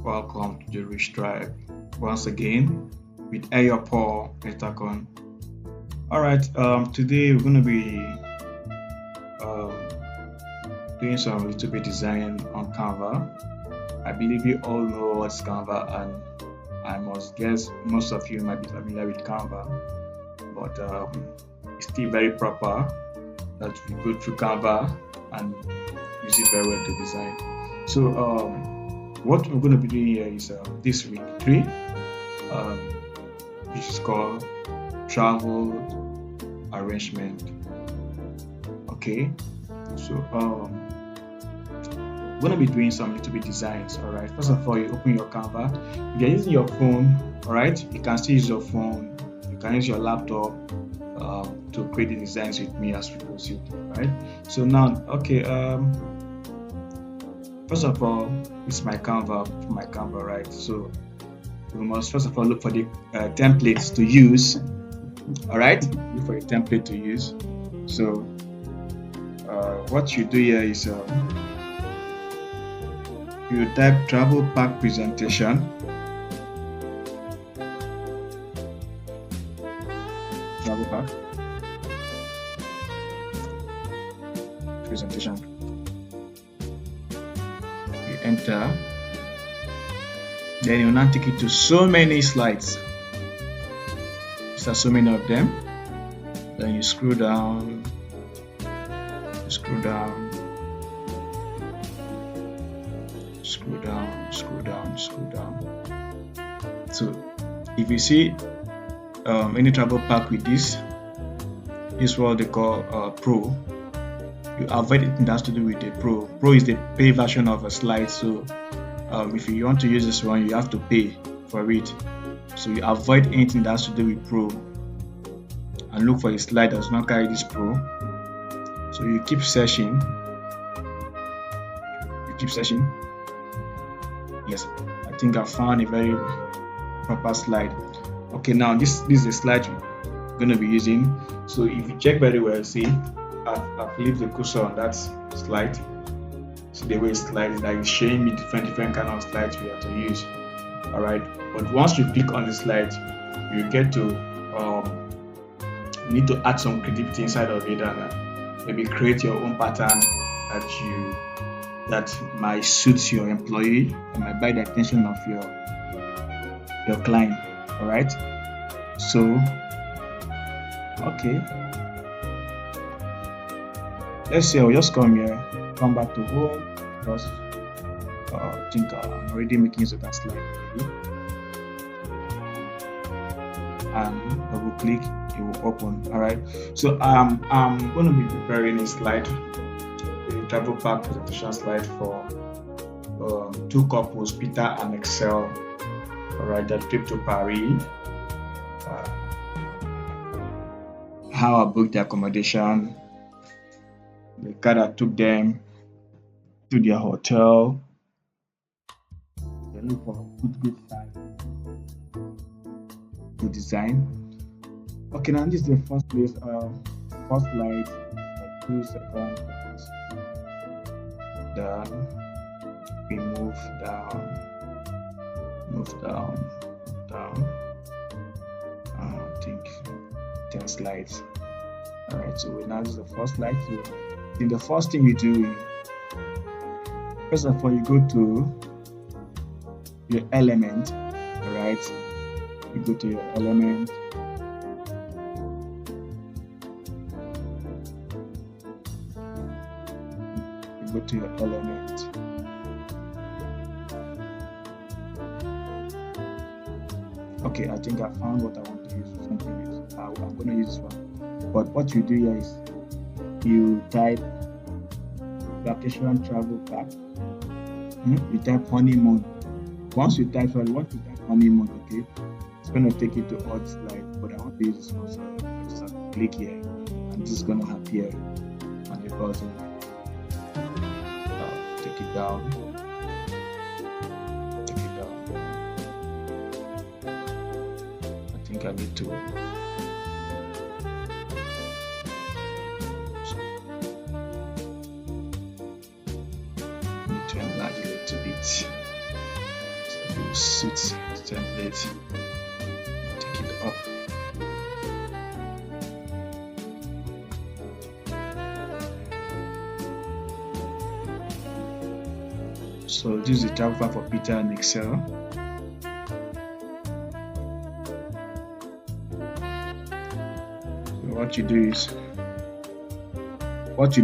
Welcome to the Rich Tribe once again with Paul Etakon. All right, today we're going to be um, doing some little bit design on Canva. I believe you all know what's Canva, and I must guess most of you might be familiar with Canva, but it's still very proper that we go through Canva and use it very well to design. So, what we're going to be doing here is this week three, um, which is called travel arrangement. Okay, so we're going to be doing some little bit designs. All right, first of all, you open your Canva. If you're using your phone, all right, you can still use your phone. You can use your laptop to create the designs with me as we proceed. Right. So now, okay. First of all, it's my Canva, right? So we must first of all look for the templates to use. All right, look for a template to use. So what you do here is you type travel pack presentation. Travel pack presentation. You enter. Then you now take it to so many slides. There are so many of them. Then you scroll down, scroll down, scroll down, scroll down, scroll down. So if you see any travel pack with this is what they call Pro. You avoid anything that has to do with the Pro. Pro is the pay version of a slide. So if you want to use this one, you have to pay for it. So you avoid anything that has to do with Pro and look for a slide that does not carry this Pro. So you keep searching. You keep searching. Yes, I think I found a very proper slide. Okay, now this is the slide we're going to be using. So if you check very well, see, I've left the cursor on that slide. See the way it slides, that is showing me different kind of slides we have to use. All right, but once you click on the slide, you get to you need to add some creativity inside of it and maybe create your own pattern that might suit your employee and might buy the attention of your client. All right, so okay, let's say I'll just come here, come back to home because I think I'm already making use of that slide already, and double click, it will open. All right, so I'm going to be preparing a slide, a travel pack presentation slide for two couples, Peter and Excel. All right, that trip to Paris, how I booked the accommodation, the car that took them to their hotel. They look for a good side to design. Okay, now this is the first place. First slide, like 2 seconds. Then we move down. I think 10 slides. All right, so now this is the first slide. So then the first thing you do, first of all, you go to your element. All right, you go to your element. You go to your element. Okay, I think I found what I want to use for something else. I'm going to use this one. But what you do here is you type vacation travel pack. You type honeymoon. Once you type honeymoon, okay, it's going to take you to odd slide. But I want to use this one, so I just have to click here, and this is going to appear on the bottom. Take it down. I think I need to enlarge a little bit. will suit the template. Take it up. So this is the travel file for Peter in Excel. So what you do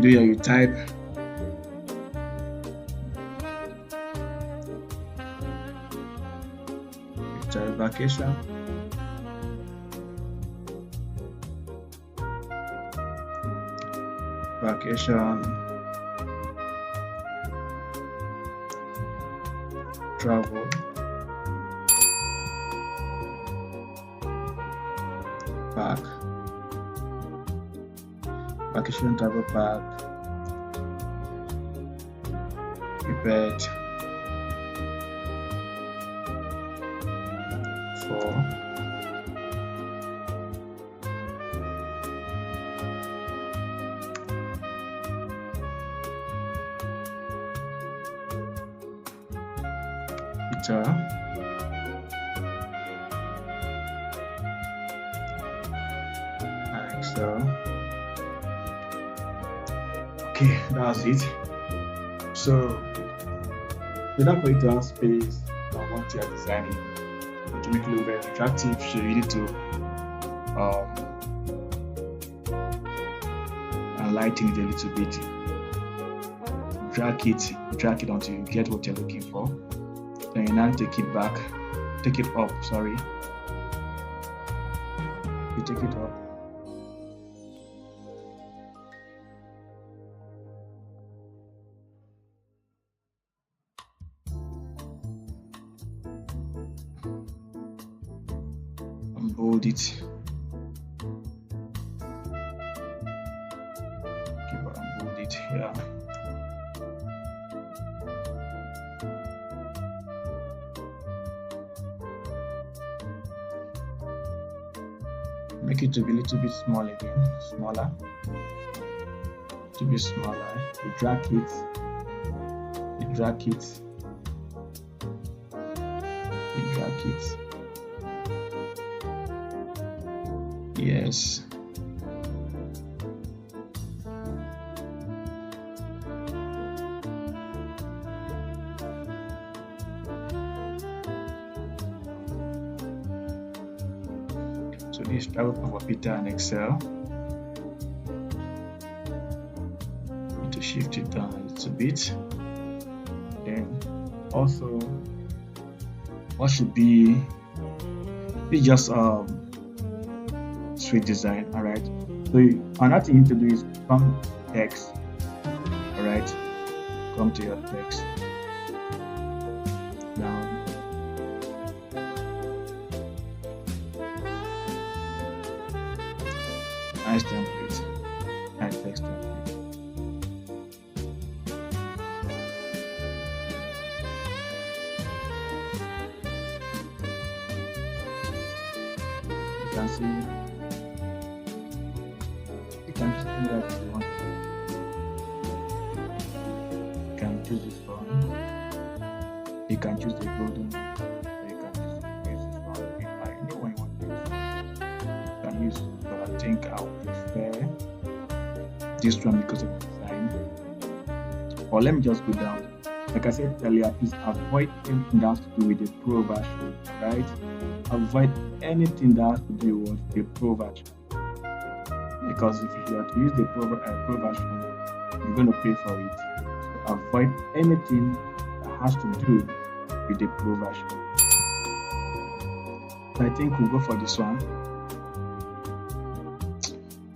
here, you type vacation, travel, pack, vacation travel pack, prepared for Peter. Excel. Okay, that's it. So without for you to have space on what you are designing to make it look very attractive, so you need to lighten it a little bit. Drag it until you get what you're looking for. Then you now take it up, sorry. You take it up. And bold it. Bold it here. Make it to be a little bit smaller again, smaller. To be smaller, you drag it. Yes. So this is travel for Peter and Excel. Need to shift it down a little bit. Then also, what should be just sweet design. All right. So another thing you need to do is come text. All right. Come to your text. Down. Nice template. Nice text template. You can see. You can choose any that you want. You can choose this one. You can choose the golden one. You can choose this one. Anyone you want to use. You can use, but I think I would prefer this one because of the design. Or let me just go down. Like I said earlier, please avoid anything that has to do with the pro version, right? Avoid anything that has to do with the pro version. Because if you are to use the pro version, you're going to pay for it. So avoid anything that has to do with the pro version. So I think we'll go for this one.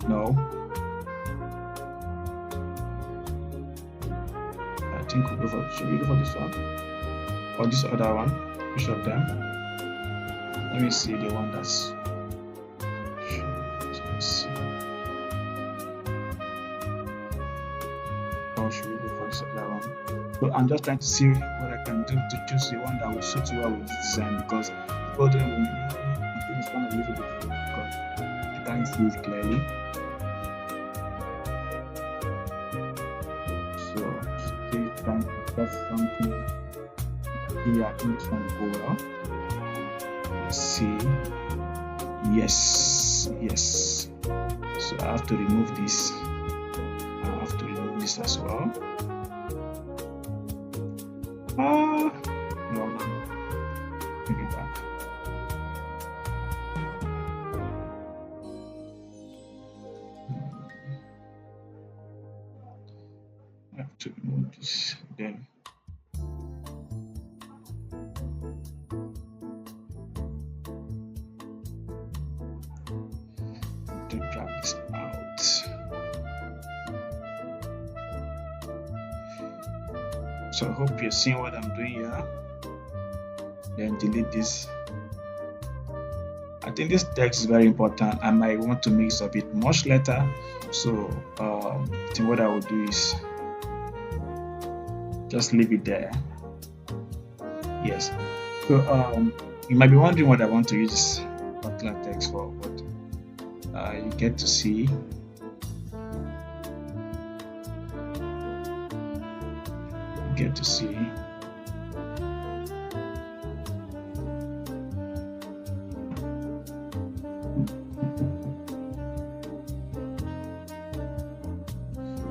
No. I think we'll go for. Should we go for this one or this other one? Which of them? Let me see the one that's. Let's see. Or should we go for this other one? So I'm just trying to see what I can do to choose the one that will suit well with this design, because golden will it's kind of a little bit because you can't see it clearly. So still trying to get something that Yeah, I think this one will go well. Let's see. Yes. So I have to remove this. I have to remove this as well. No. Bring it back. I have to remove this. Then to drag this out. So I hope you're seeing what I'm doing here. Then delete this. I think this text is very important. I might want to make it a bit much later. So I think what I will do is just leave it there. Yes. So you might be wondering what I want to use this particular text for, but you get to see.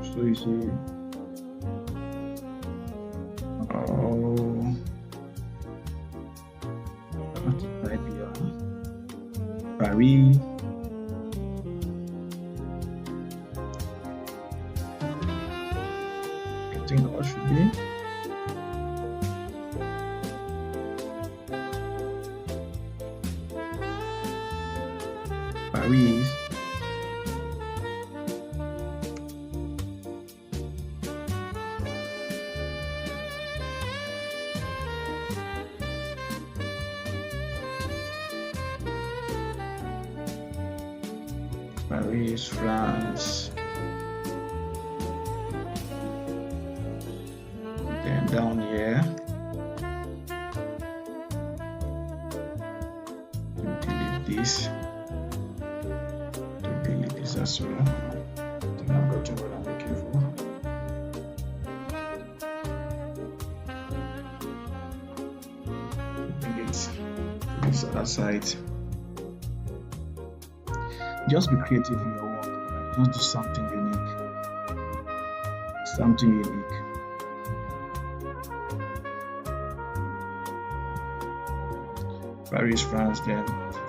So you see, Paris. I think that should be. Paris. Paris, France. Then down here, delete this. Delete this as well. Then I've got what I'm looking for. Bring it to this other side. Just be creative in your work. Just do something unique. Paris, France. Then,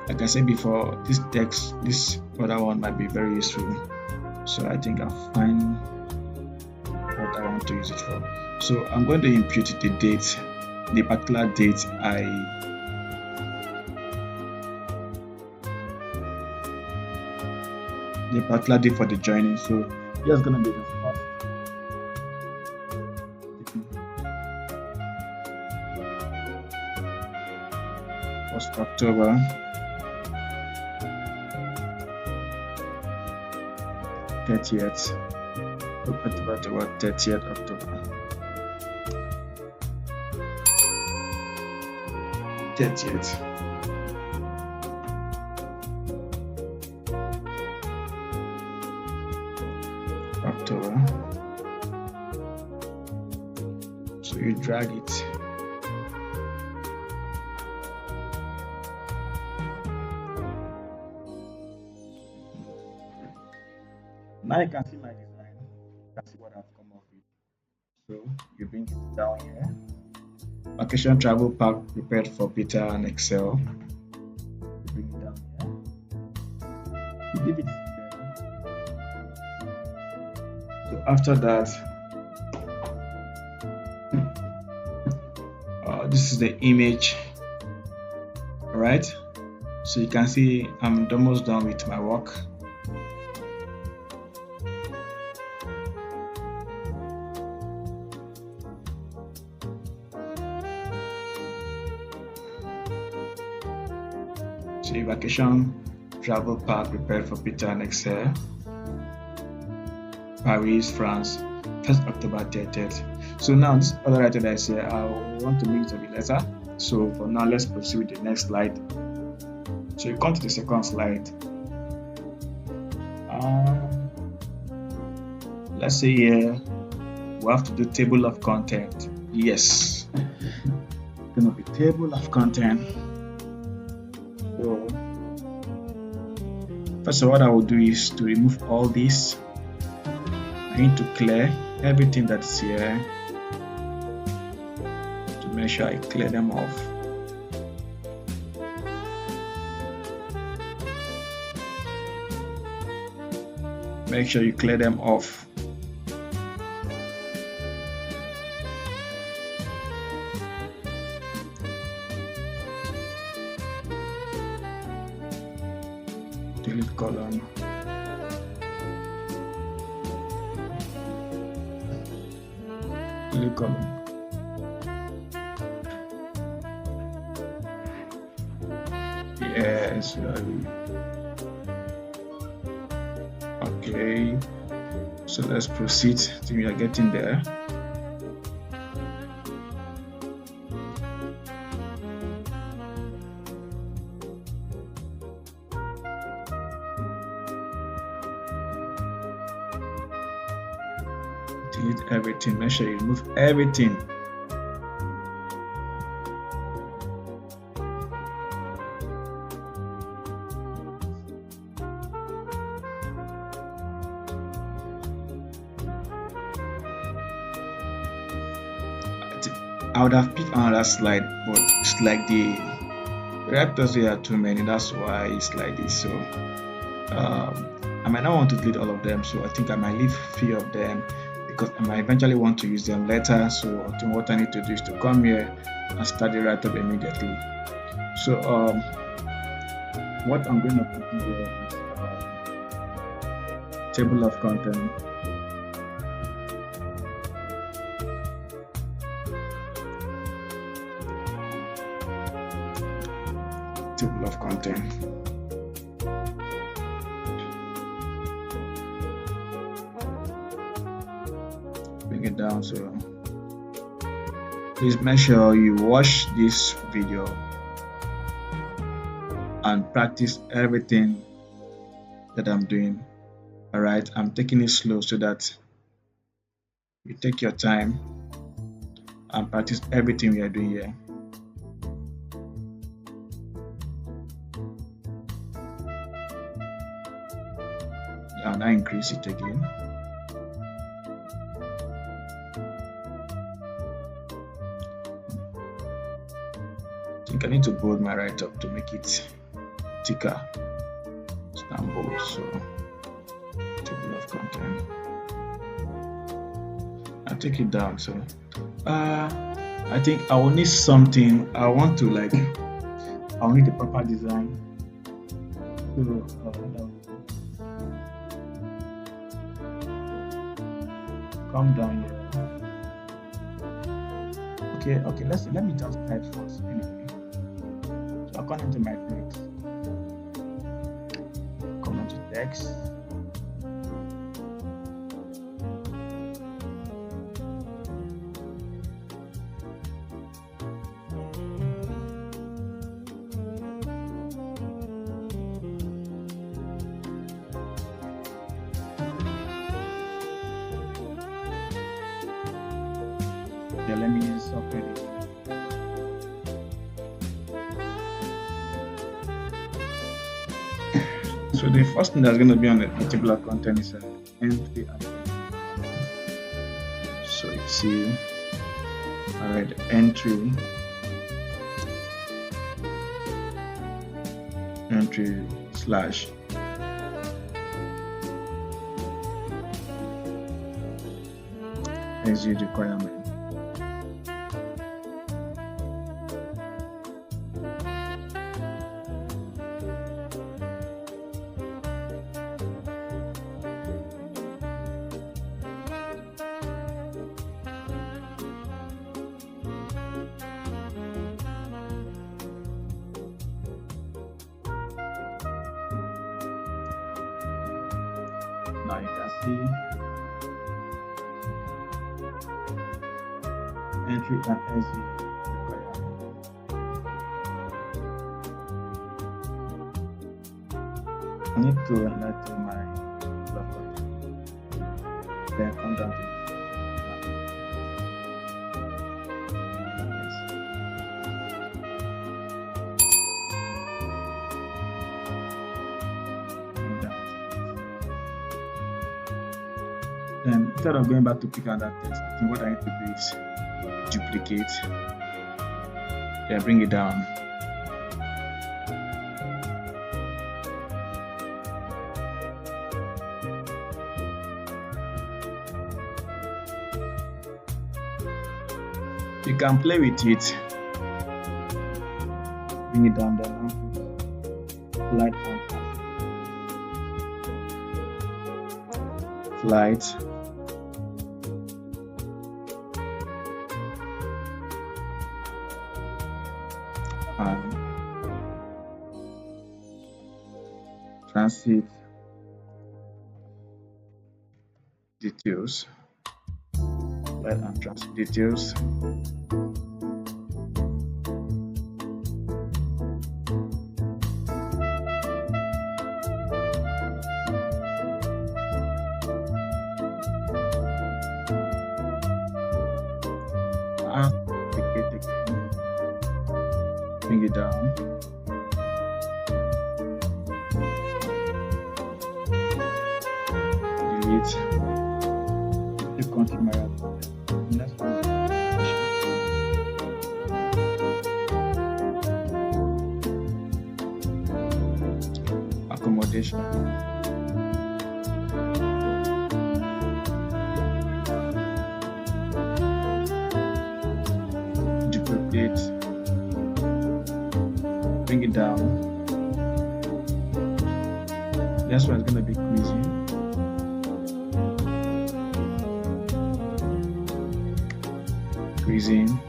like I said before, this text, this other one might be very useful. So I think I'll find what I want to use it for. So I'm going to impute the date, the particular date the particular day for the joining. So here's gonna be the first October, 30th. October 30th October. 30th. October. So you drag it. Now you can see my design. You can see what I've come up with. So you bring it down here. Vacation travel pack prepared for Peter and Excel. You bring it down here. You leave it there. So after that, this is the image. Alright. So you can see I'm almost done with my work. So vacation travel pack prepared for Peter and Excel. Paris, France, 1st October 30th. So now this other item that I say I want to make it a bit later. So for now, let's proceed with the next slide. So you come to the second slide. Let's say here we have to do table of content. Yes. going to be table of content. So first of all, what I will do is to remove all this. I need to clear everything that's here to make sure I clear them off. Make sure you clear them off. Delete column. Delete column. Yes. Okay. So let's proceed. I think we are getting there. Delete everything. Make sure you remove everything. I would have picked another slide, but it's like the characters here are too many. That's why it's like this. So I might not want to delete all of them. So I think I might leave few of them because I might eventually want to use them later. So I think what I need to do is to come here and start the write-up immediately. So what I'm going to put here is table of content. Table of content. Bring it down. So please make sure you watch this video and practice everything that I'm doing. All right, I'm taking it slow so that you take your time and practice everything we are doing here. And I increase it again. I think I need to bold my write-up to make it thicker. Stand bold. So table of content. I'll take it down. So I think I will need something. I want to I'll need a proper design. So come down here. Okay, let me just type first anyway. So according to my text, come into text. Yeah, let me stop it. So the first thing that's going to be on the table of content is an entry and so you see, all right, entry slash exit requirement. Now you can see entry and exit requirement. I need to enter my buffer. Then come down to this. Then instead of going back to pick out that text, I think what I need to do is duplicate, then bring it down. You can play with it. Bring it down there now. Light and flight. And transit details. Light and transit details. Bring it down. Delete. You continue my next one. Accommodation. Duplicate. Bring it down. Next one is going to be cuisine. Cuisine.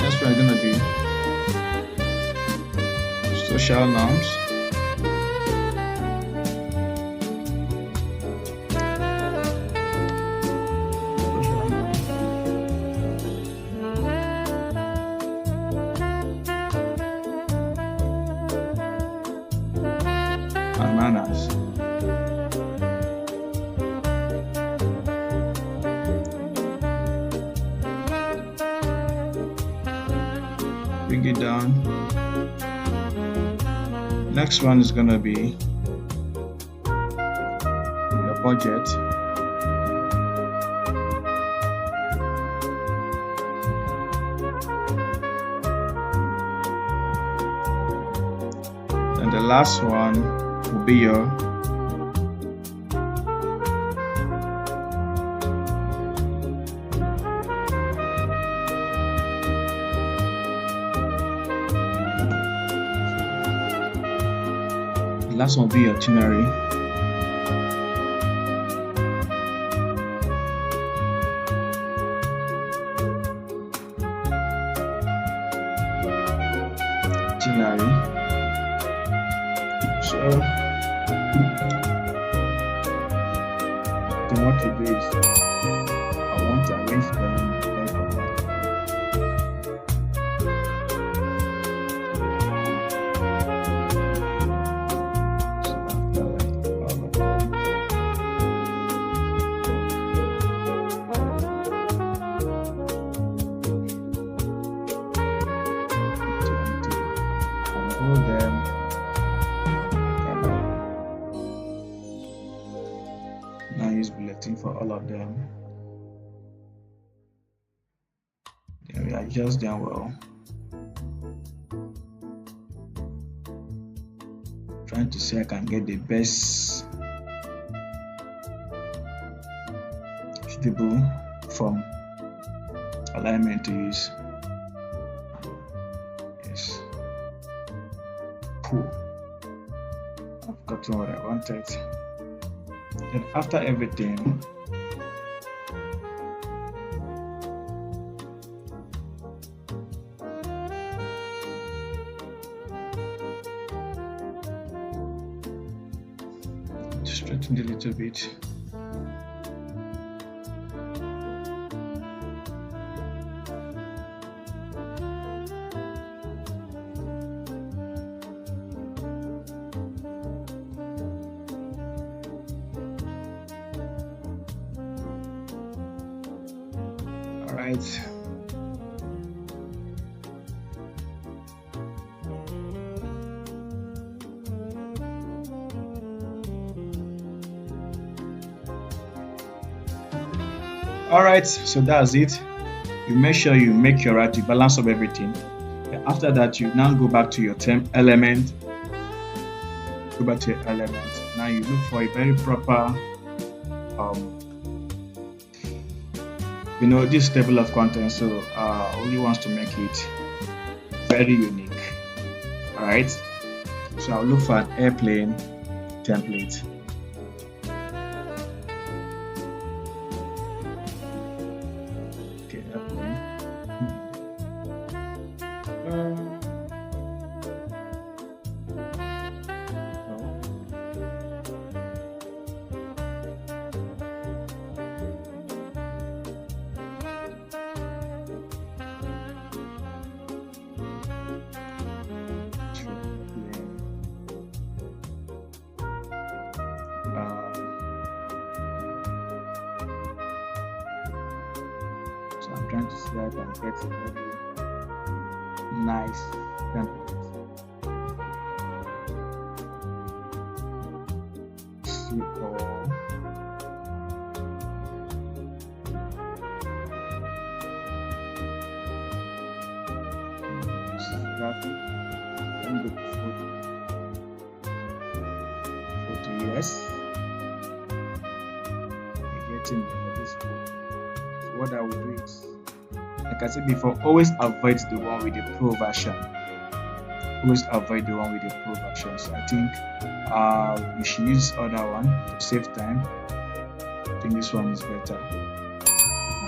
Next one is going to be social norms. And manners. Bring it down. Next one is gonna be your budget. And the last one will be your last one will be your itinerary. So then what to do is I want to arrange them like them. Now use bulletin for all of them. Then we adjust them well. Trying to see I can get the best suitable form alignment to use. Yes. Cool. I've gotten what I wanted. Then after everything, straighten it a little bit. right. All right, so that's it. You make sure you make your right, you balance up everything. Then after that, you now go back to your temp element. Go back to your element. Now you look for a very proper, um, this table of contents. So only wants to make it very unique. All right. So I'll look for an airplane template. Okay, airplane. Um, so I'm trying to see if I can get a very nice template. See all. Graphic. Let me go to photo. Yes. You're getting this. So what I will do is, like I said before, always avoid the one with the pro version. Always avoid the one with the pro version. So I think we should use other one to save time. I think this one is better.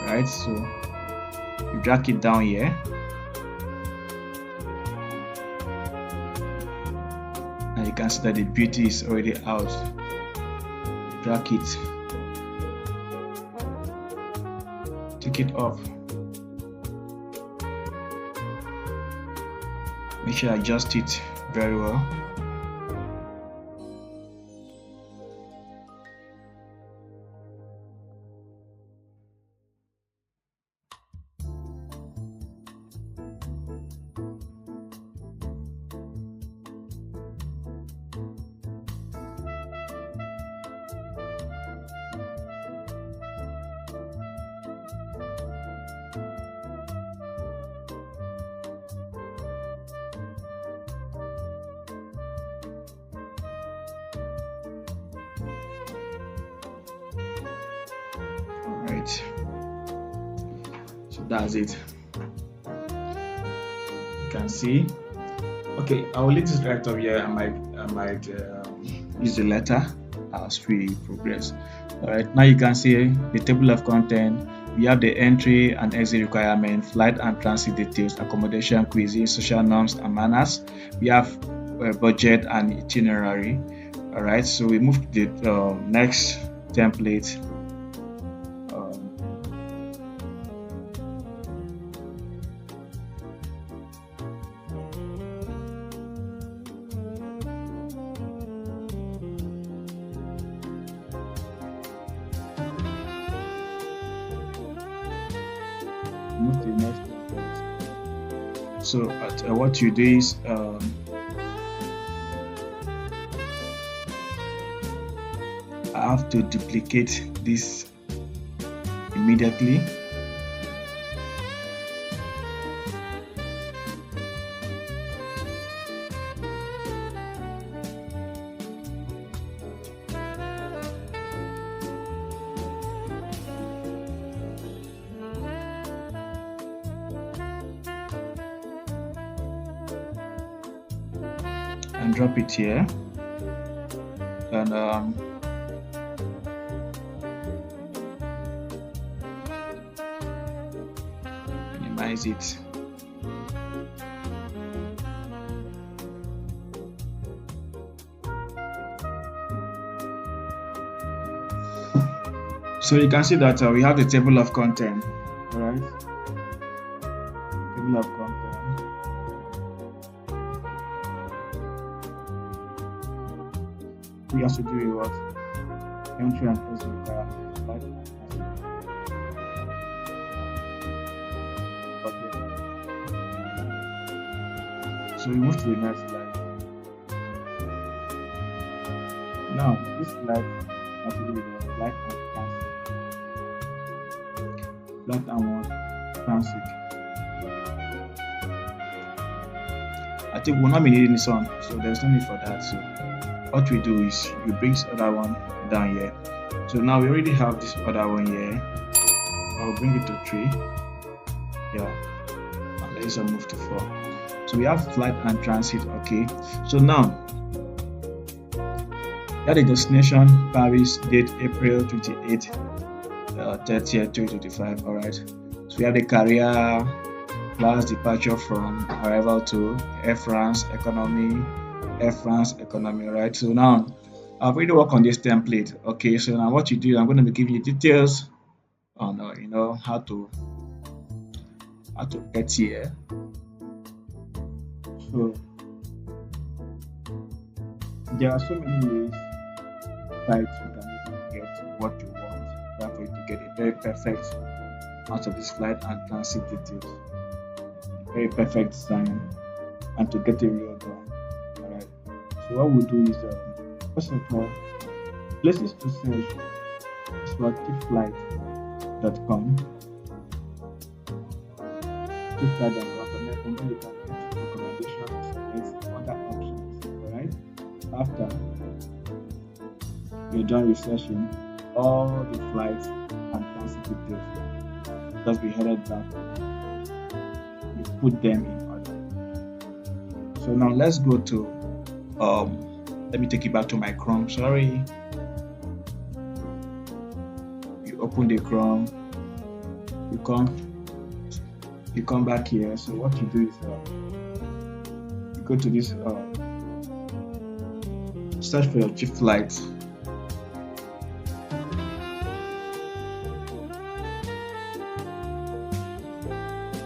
Alright, so you drag it down here. And you can see that the beauty is already out. Drag it. Take it off. Make sure you adjust it very well. Right, so that's it. You can see. Okay, I will leave this right up here. I might use the letter as we progress. All right, now you can see the table of content. We have the entry and exit requirement, flight and transit details, accommodation, cuisine, social norms and manners. We have budget and itinerary. All right, so we move to the next template. Move to the next template. So what you do is I have to duplicate this immediately. And drop it here, and minimize it. So you can see that we have the table of content, all right? Table of content. We also do what? Entry and exit requirements. Okay. So we move to the next slide. Now this slide has to do with the flight and transit. Flight and what? Transit. I think we'll not be needing this one, so there's no need for that. So what we do is you bring this other one down here. So now we already have this other one here. I'll bring it to 3. Yeah, and let's move to 4. So we have flight and transit. Okay, so now that is destination Paris, date April 28th, 30th, 2025. All right, so we have the carrier class departure from arrival to Air France economy, right? So now I've already worked on this template. Okay, so now what you do, I'm going to be giving you details on how to get here. So there are so many ways that you can get what you want, for you to get a very perfect out of this flight and transit details, very perfect design, and to get it real done. All right. So what we'll do is first of all, places to search is cheapflight.com. Cheapflight.com, and then you can get recommendations and other options. All right. After you're done researching all the flights and transit details, just be headed back. You put them in order. So now let's go to let me take you back to my Chrome. Sorry. You open the Chrome. You come back here. So what you do is you go to this search for your cheap flights.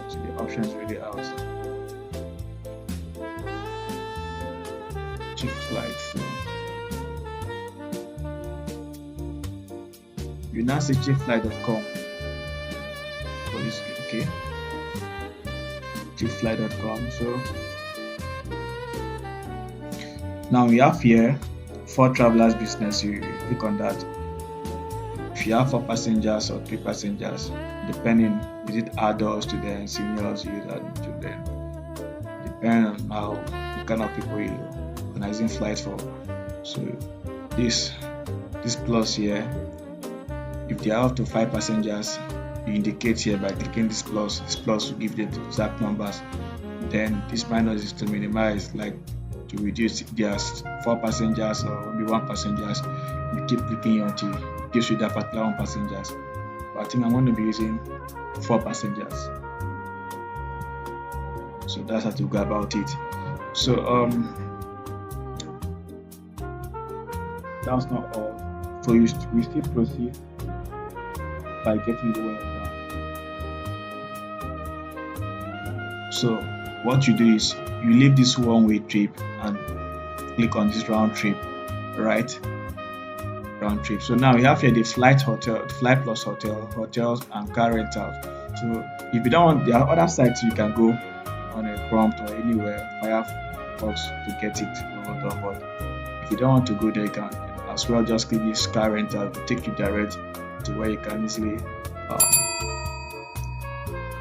So the options really out. Cheap flights. So you now say cheapflight.com for this. Okay. Cheapflight.com. So now we have here 4 travelers business. You click on that. If you have 4 passengers or 3 passengers, depending, is it adults, students, seniors, youth, and children, depending on how the kind of people you're organizing flights for. So this plus here, if they are up to 5 passengers, you indicate here by clicking this plus. This plus will give the exact numbers. Then this minus is to minimize, like to reduce. There's 4 passengers or maybe 1 passengers. You keep clicking until it gives you that particular 1 passengers. But I think I'm going to be using 4 passengers. So that's how to go about it. So that's not all. So we still proceed by getting the way down. So what you do is you leave this one-way trip and click on this round trip, right? Round trip. So now we have here the flight plus hotels and car rentals. So if you don't want, there are other sites you can go on a prompt or anywhere, Firefox, to get it. But if you don't want to go there, you can as well just click this car rental to take you direct to where you can easily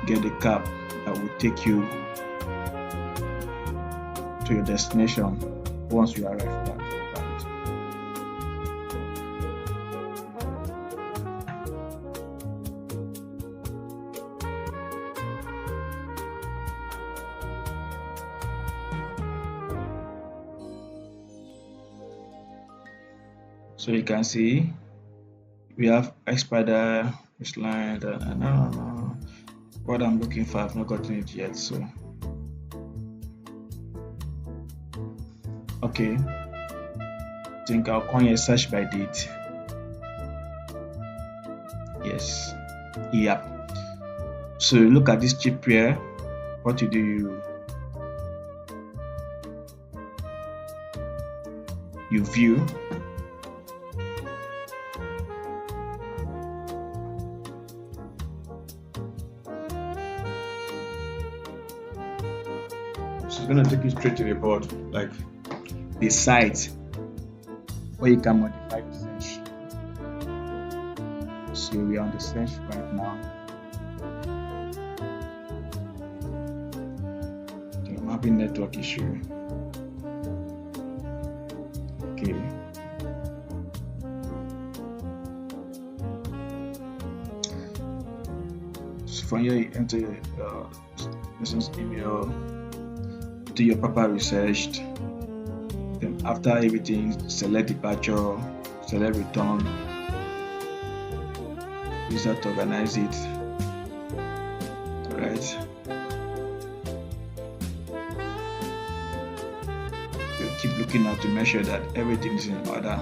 get the cab that will take you to your destination once you arrive there. So you can see we have Spider, this line, no. What I'm looking for, I've not gotten it yet. So okay, I think I'll come here, search by date. Yes, yep. So look at this cheap pair. What you do, you view. gonna take you straight to the board, like the site where you can modify the search. So we are on the search right now. Okay, I'm having network issue. Okay. So from here you enter your person's email, do your proper research. Then after everything, select departure, select return. Use that to organize it. Alright. You keep looking at to make sure that everything is in order.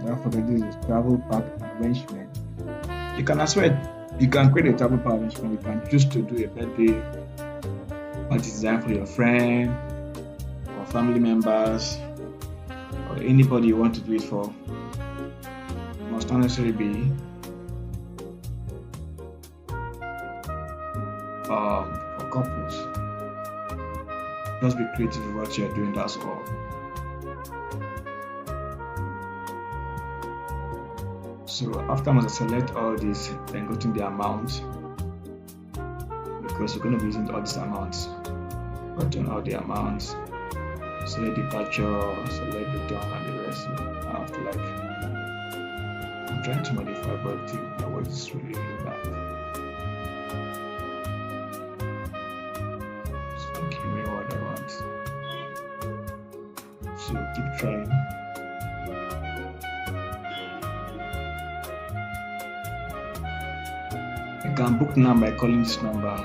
Don't forget this is travel pack arrangement. You can as well, you can create a travel pack arrangement. You can choose to do a birthday or design for your friend or family members or anybody you want to do it for. It must not necessarily be for couples. Just be creative with what you're doing, that's all. So after I must select all this, then go to the amount, because we're going to be using all these amounts. Go to all the amounts, select departure, select return, and the rest. I have to I'm trying to modify, but I think that was really bad. So give me what I want. So keep trying. You can book now by calling this number.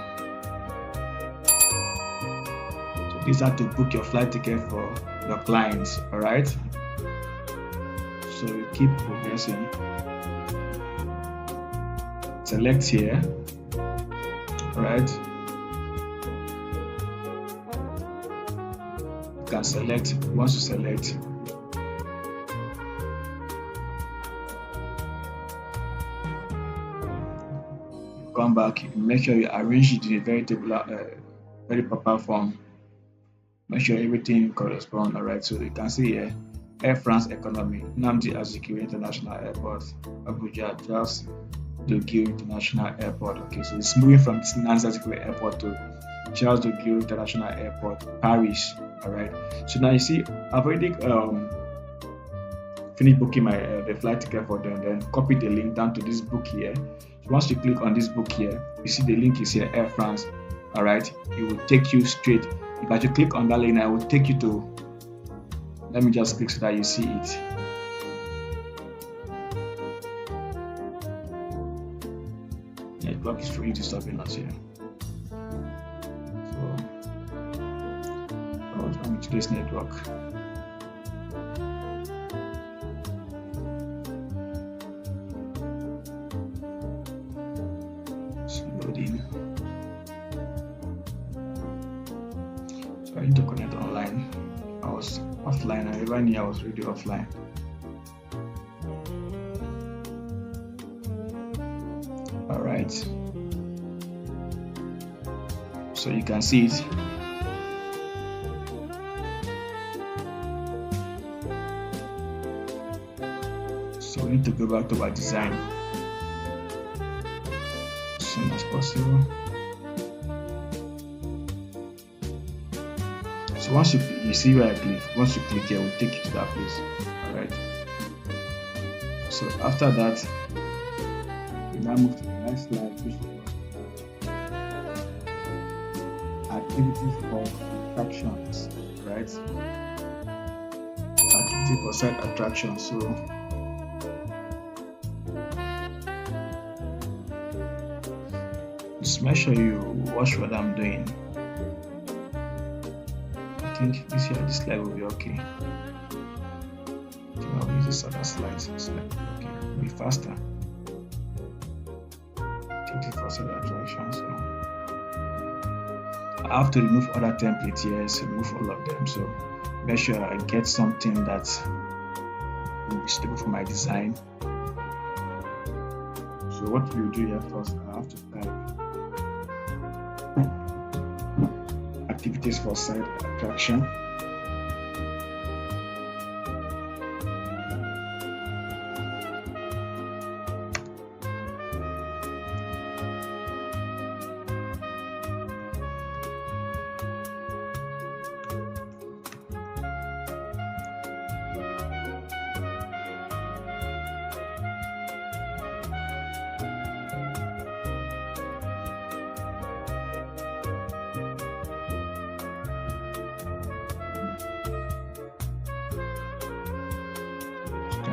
So these are to book your flight ticket for your clients, alright? So you keep progressing. Select here, alright? You can select, once you select, come back, make sure you arrange it in a very proper form. Make sure everything corresponds. Alright, so you can see here Air France Economy, Nnamdi Azikiwe International Airport, Abuja, Charles de Gaulle International Airport. Okay, so it's moving from Nnamdi Azikiwe Airport to Charles de Gaulle International Airport, Paris. Alright, so now you see I've already finished booking my the flight ticket for them. Then copy the link down to this book here. So once you click on this book here, you see the link is here, Air France. Alright, it will take you straight. If I should click on that link, I will take you to, let me just click so that you see it. Network is really disturbing us here. So what's wrong with today's network? So I need to connect online. I was offline. I never knew I was really offline. Alright. So you can see it. So we need to go back to our design as soon as possible. So once you see where I click, once you click here, we'll take you to that place. Alright. So after that, we now move to the next slide, which is activities for attractions. Right? Activity for site attraction. So just make sure you watch what I'm doing. I think this slide will be okay. I'll use this other slide so it's like okay, it'll be faster. activity for site attraction. So I have to remove other templates. Yes, remove all of them. So make sure I get something that will be suitable for my design. So what you do here first, I have to type activities for site attraction.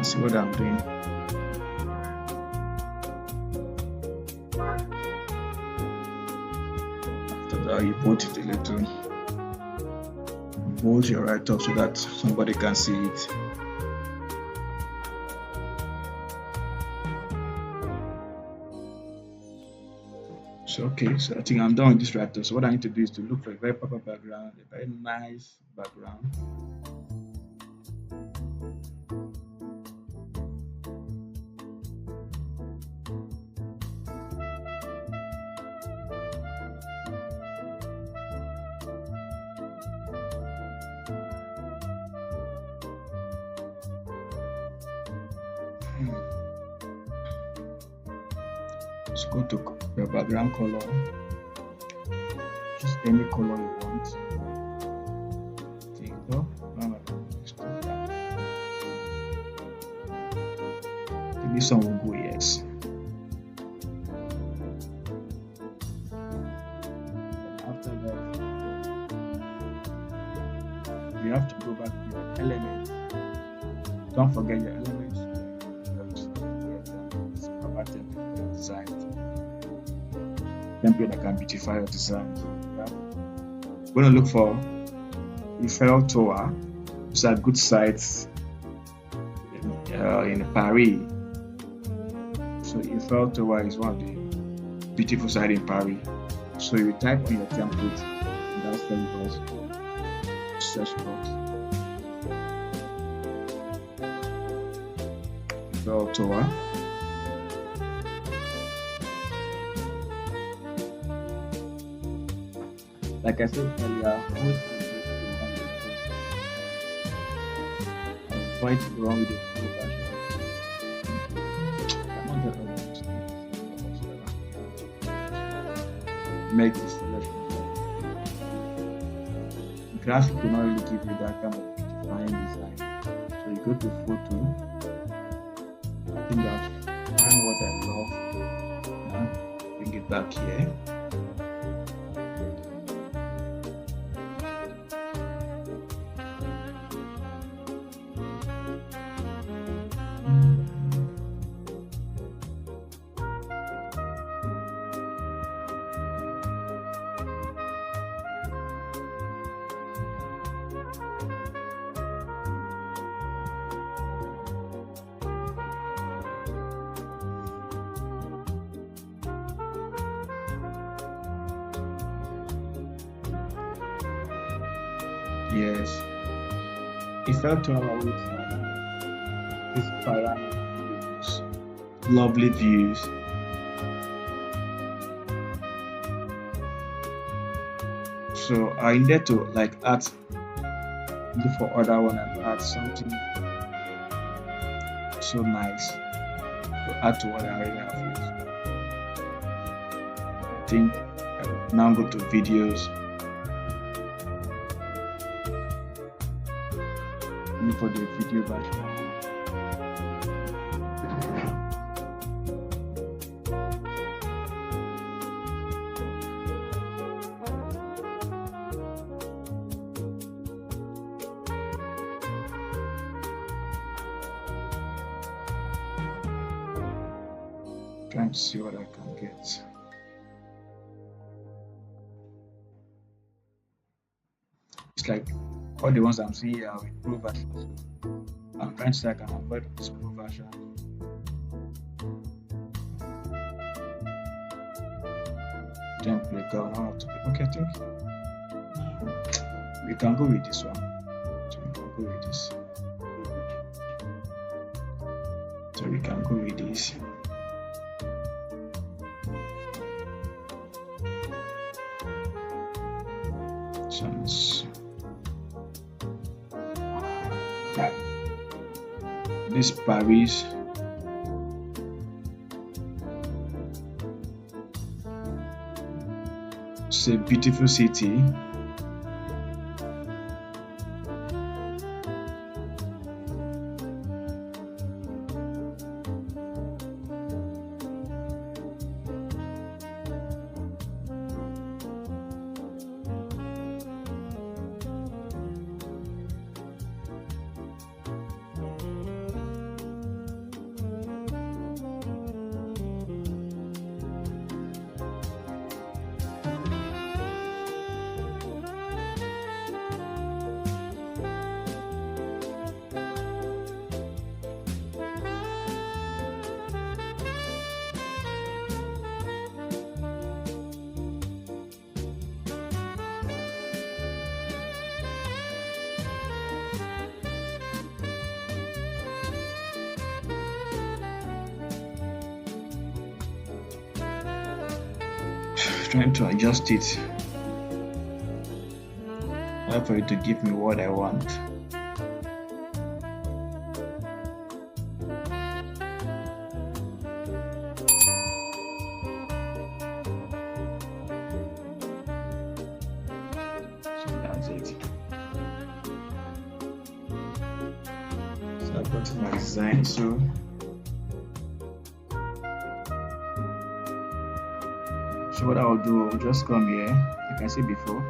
See what I'm doing. After that, you put it a little, bold your write-up so that somebody can see it. So okay, so I think I'm done with this write-up. So what I need to do is to look for a very proper background, a very nice background. Just go to your background color, just any color you want. This one will go yes. After that, you have to go back to your elements. Don't forget your elements. Design template that can beautify your design. We're going to look for Eiffel Tower. These are good sites in Paris. So Eiffel Tower is one of the beautiful sites in Paris. So you type in your template in that search box. Eiffel Tower. Like I said earlier, always try to go wrong with the full version. Make the selection. Graphic will not really give you that kind of defined design. So you go to photo. I think that's kind of what I love. Now bring it back here. Yes, Eiffel Tower with these panoramic views, lovely views. So I need to like add, look for other one and add something so nice to add to what I already have used. I think I will now go to videos. For the video version. Trying to see what I can get. It's like all the ones I'm seeing here are with pro version. I'm trying to say I can avoid this pro version. template down. How to be okay. I think we can go with this one. So we can go with this. So we can go with this. This Paris. It's a beautiful city. Trying to adjust it. Wait for it to give me what I want. So that's it. So I've got my design. So what I'll do, I'll just come here. You can see before.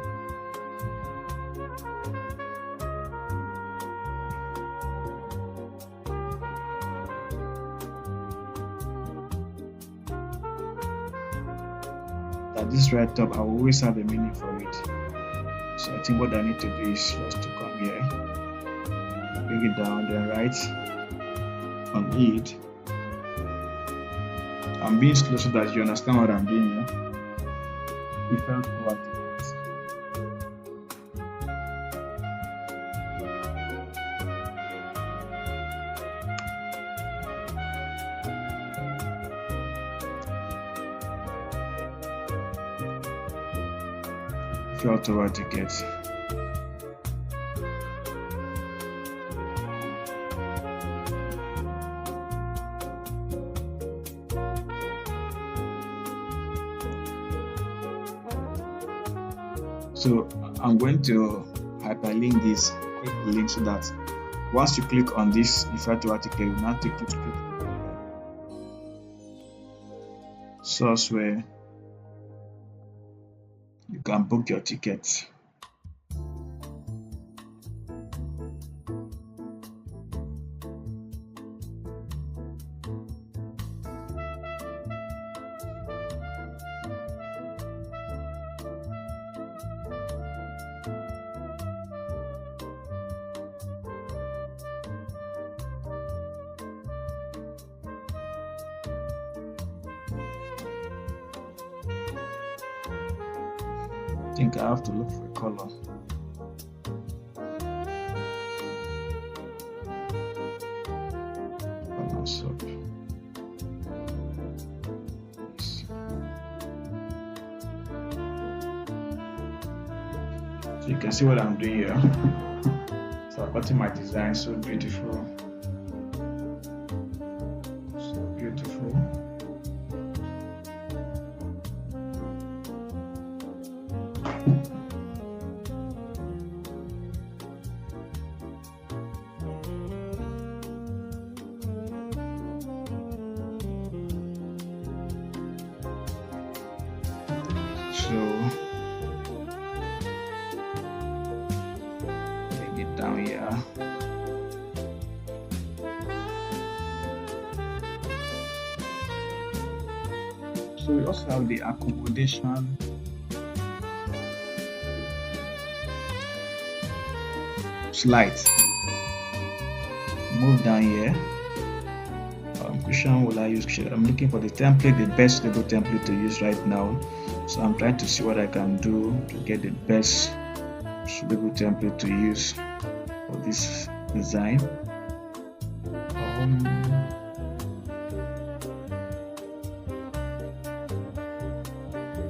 At this right top, I will always have a meaning for it. So I think what I need to do is just to come here, bring it down, then write on it. I'm being slow so that you understand what I'm doing here. Different properties. Filter tickets. So I'm going to hyperlink this quick link so that once you click on this refer to article, you now take you to the source where you can book your ticket. I think I have to look for a color. So you can see what I'm doing here. So I've gotten my design so beautiful. So beautiful. So bring it down here. So we also have the accommodation. Slide. Move down here. Cushion will I use? I'm looking for the template, the best suitable template to use right now. So I'm trying to see what I can do to get the best suitable template to use for this design.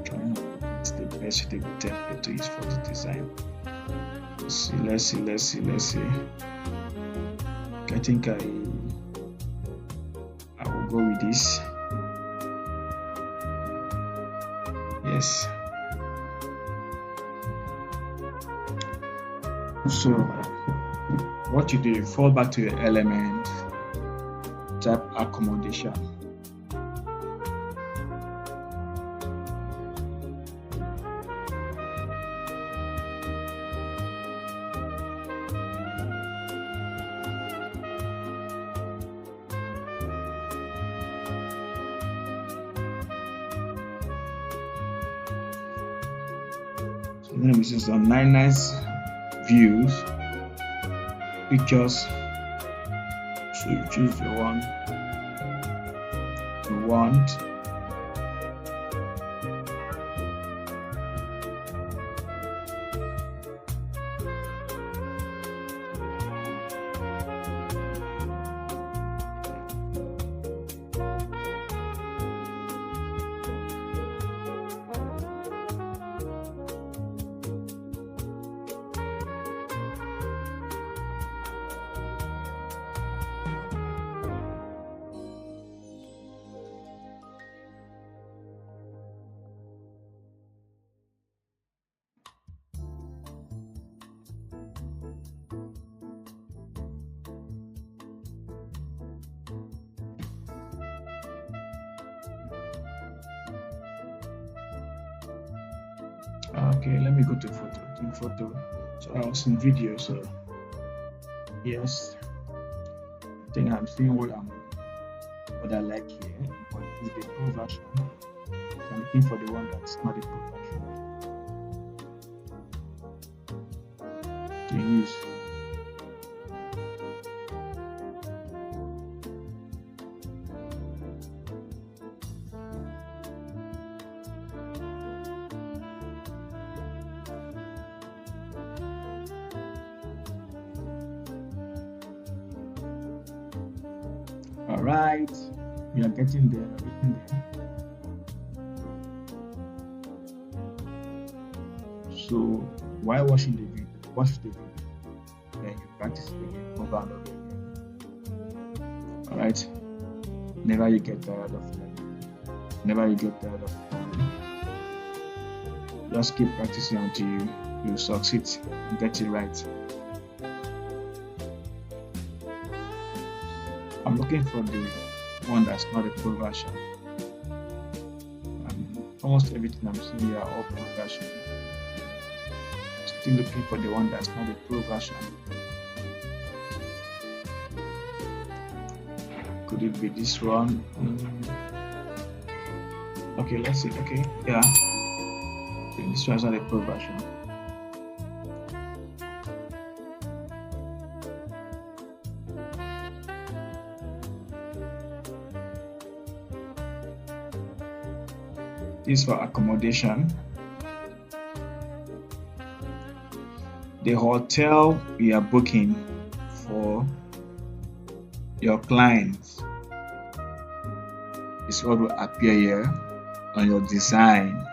Trying to get the best suitable template to use for the design. Let's see. I think I will go with this. Yes. So what you do, you fall back to your element, type accommodation. So I'm going to be using some nice views, pictures. So you choose the one you want. Okay, let me go to photo. So I was in video, so yes, I think I'm seeing what I like here, but this is the pro version. So I'm looking for the one that's not the pro version to use. All right, we are getting there. So while watching the video, watch the video, then you practice it again, over and over again. All right. Never you get tired of learning. Never you get tired of learning. Just keep practicing until you succeed and get it right. I'm looking for the one that's not a pro version. Almost everything I'm seeing here are all pro version. Still looking for the one that's not a pro version. Could it be this one? Okay, let's see. Okay, yeah. Okay, this one's not a pro version. This for accommodation. The hotel you are booking for your clients is what will appear here on your design.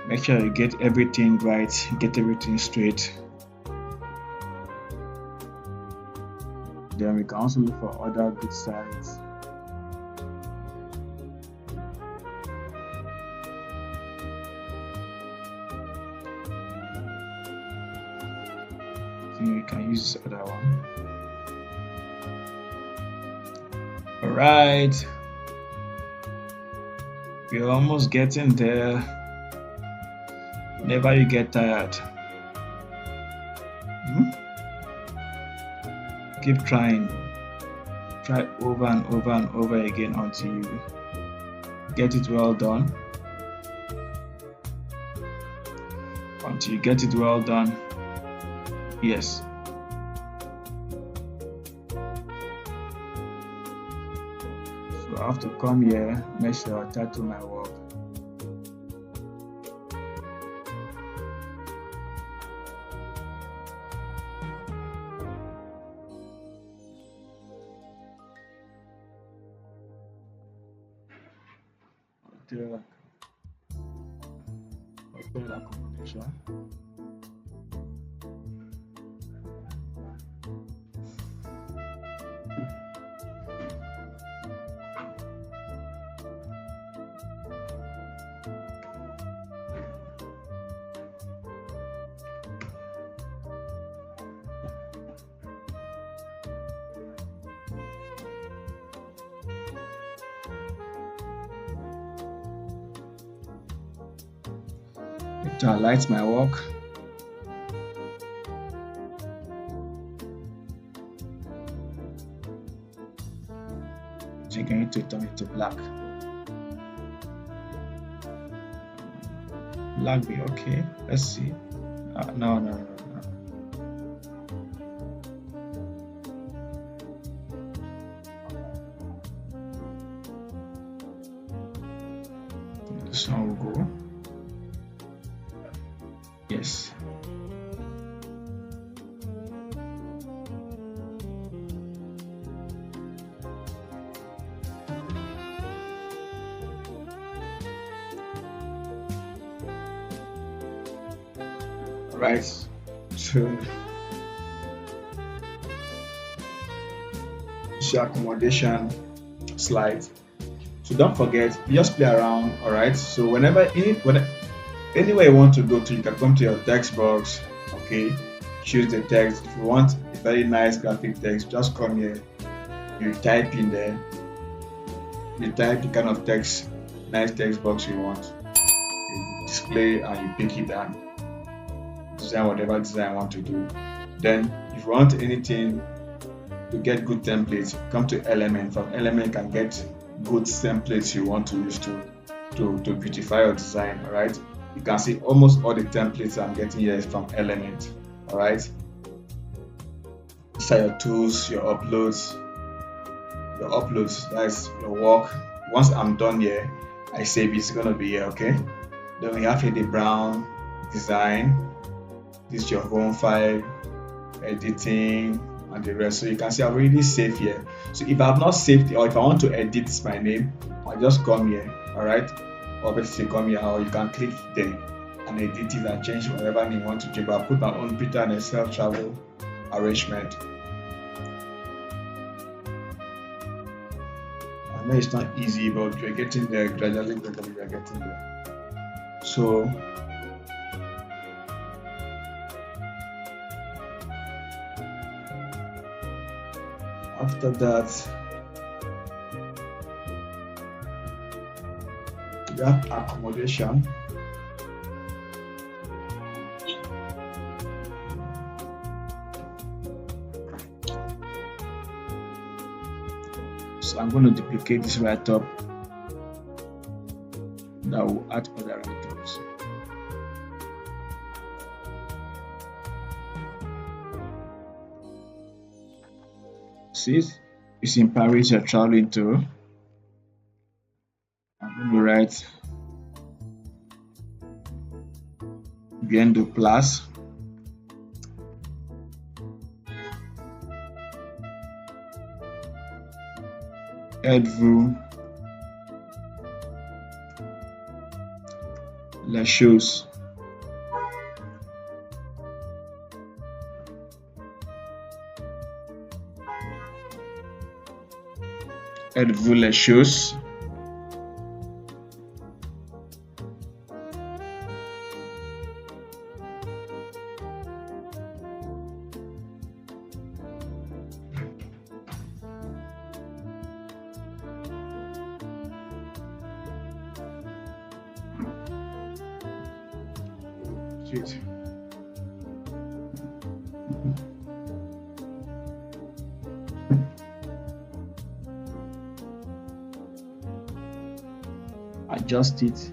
Make sure you get everything right, get everything straight. Then we can also look for other good sites. We can use this other one. All right, we're almost getting there. Never you get tired. Keep trying. Try over and over and over again until you get it well done. Until you get it well done. Yes. So I have to come here, make sure I title my work. Hotel accommodation. To highlight my work. So you need to turn it to black. Black be okay. Let's see. No. This one will go. Yes. Right. So share accommodation slide. So don't forget, just play around. All right. So whenever anywhere you want to go to, you can come to your text box. Okay. Choose the text. If you want a very nice graphic text, just come here. You type in there. You type the kind of text, nice text box you want. You display and you pick it and design whatever design you want to do. Then if you want anything to get good templates, come to Element. From Element you can get good templates you want to use to beautify your design. All right. You can see almost all the templates I'm getting here is from Element. All right. These are your tools, your uploads. That's your work. Once I'm done here, I save it's gonna be here. Okay. Then we have here the brown design. This is your home file, editing, and the rest. So you can see I've already saved here. So if I have not saved it, or if I want to edit my name, I just come here. All right. Obviously come here, or you can click there and edit it and change whatever name you want to change. But I'll put my own Peter and self travel arrangement. I know it's not easy, but we're getting there gradually, we're getting there. So after that, we have accommodation. So I'm going to duplicate this right up. That will add other items. See, it's in Paris you're traveling to. I'm going to write Bien de Place. Êtes-vous les choses? Êtes-vous les choses? Shit. Adjust it.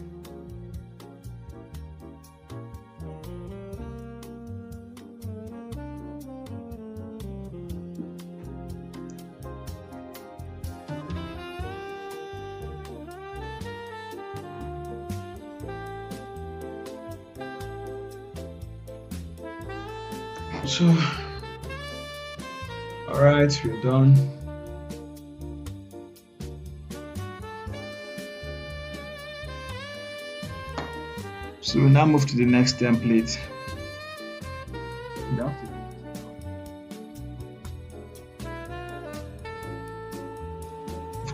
So, all right, we're done. So we now move to the next template.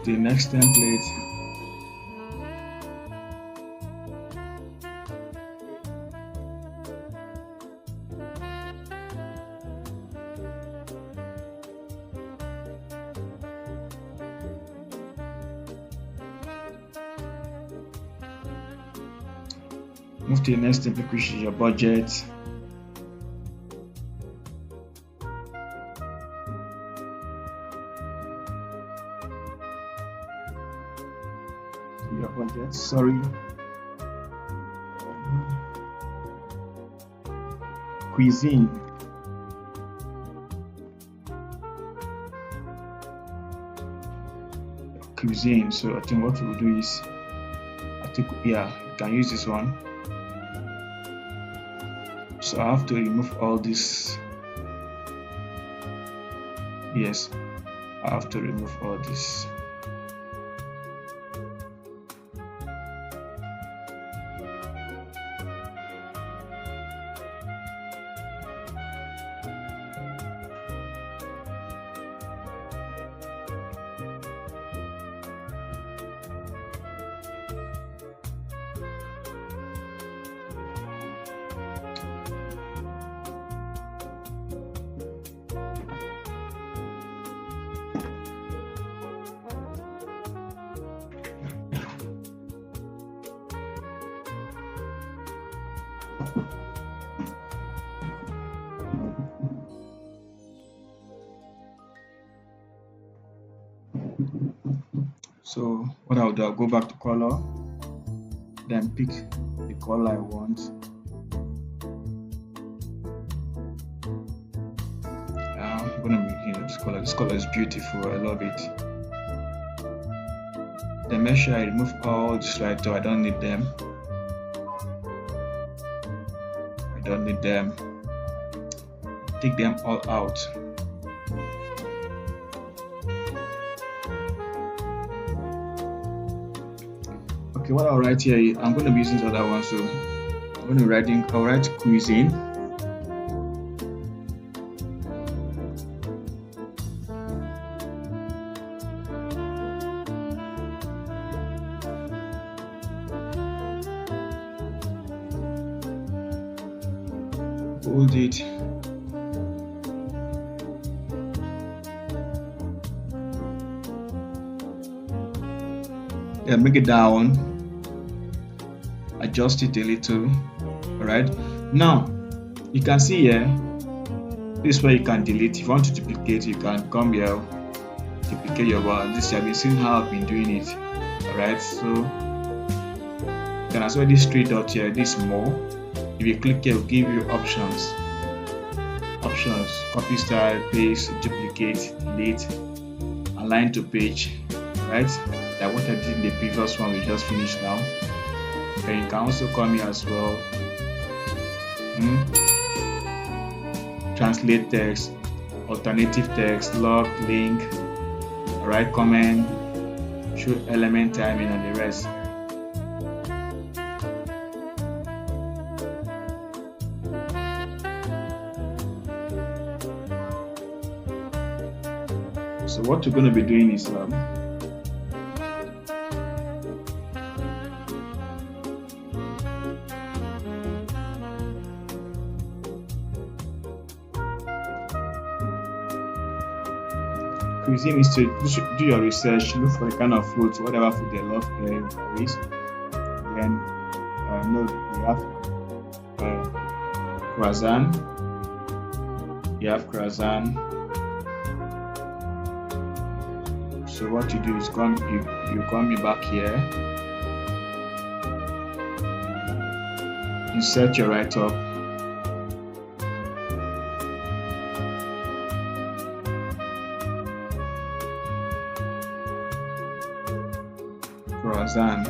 The next template. Move to the next template, which is your budget. Your budget, sorry. Cuisine. Cuisine. So I think what we'll do is, you can use this one. So I have to remove all this. Yes, I have to remove all this. So what I'll do, I'll go back to color, then pick the color I want. I'm gonna make this color. This color is beautiful. I love it. Then make sure I remove all this right so I don't need them. Take them all out. Okay, what I'll write here, I'm going to be using the other one, so I'm going to I'll write cuisine. Hold it. Yeah, make it down. Adjust it a little. Alright. Now you can see here, this is where you can delete. If you want to duplicate, you can come here, duplicate your one. This you have been seeing how I've been doing it. Alright, so you can as well this three dot here, this more. If you click here, it will give you options. Copy style, paste, duplicate, delete, align to page. Right, like what I did in the previous one we just finished now. And you can also come here as well. Translate text, alternative text, log, link, write comment, show element timing, and the rest. So what we're going to be doing is cuisine is to do your research, look for the kind of food, whatever food they love there is. Then we have croissant. You have croissant. So what you do is you come back here, insert your write-up. Croissant.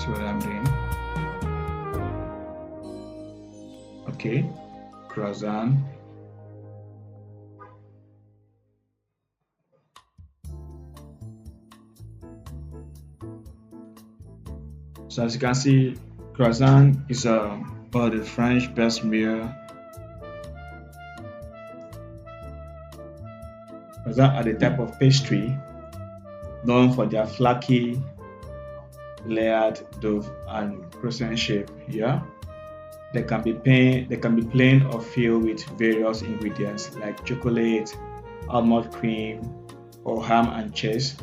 see what I'm doing. Okay, croissant. So as you can see, croissant is one of the French best meal. Croissant are the type of pastry known for their flaky, layered dough and croissant shape. Yeah, they can be plain or filled with various ingredients like chocolate, almond cream, or ham and cheese.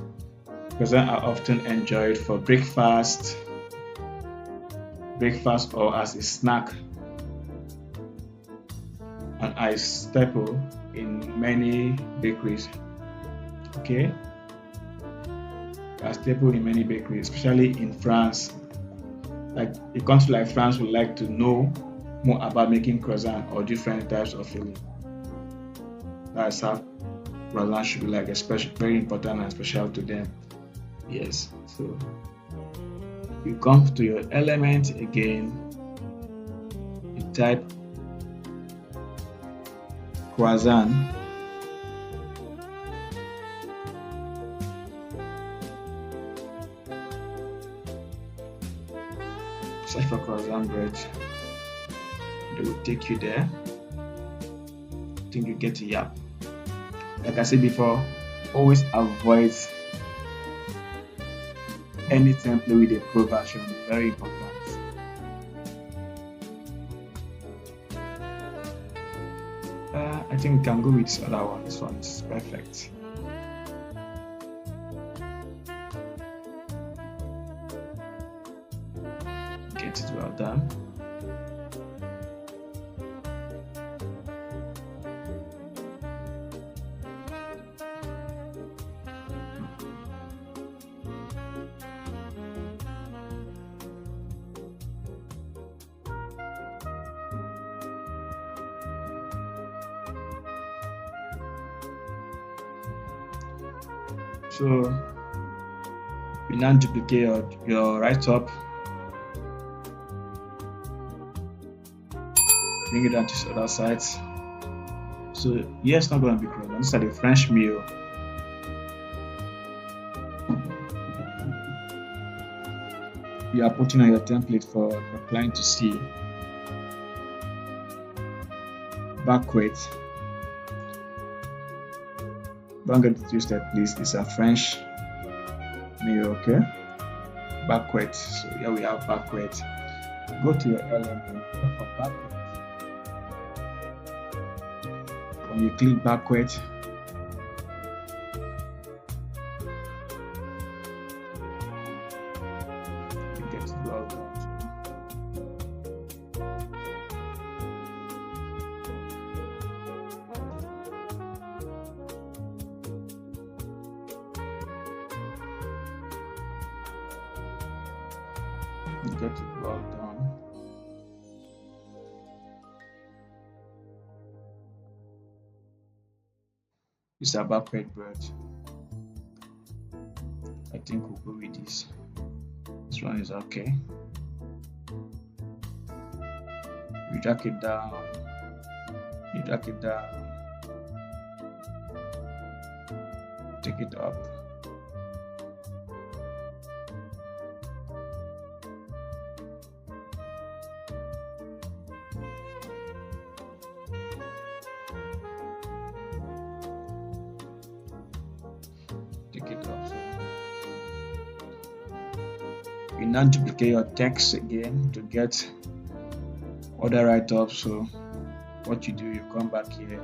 Croissants are often enjoyed for breakfast or as a snack, and a staple in many bakeries. Okay, a staple in many bakeries, especially in France. Like a country like France would like to know more about making croissant or different types of filling. That's how croissant should be like, especially very important and special to them. Yes. So you come to your element again. You type croissant. Search for croissant bread. They will take you there. I think you get a yap. Like I said before, always avoid any template with a pro version. Very important. I think we can go with this other one. This one is perfect. Get it well done. So you now duplicate your write up, bring it down to the other side. So yes, not gonna be croissant. These are the French meal. You are putting on your template for your client to see. Backward. Don't get it twisted, please. These are French meal, okay? Backward. So here we have backward. Go to your element, look for backward. When you click backward, you get it well done. You get it well done. It's a backward bread. I think we'll go with this. This one is okay. You drag it down. You drag it down. Take it up. Take it up. You now duplicate your text again to get other write-ups. So what you do, you come back here.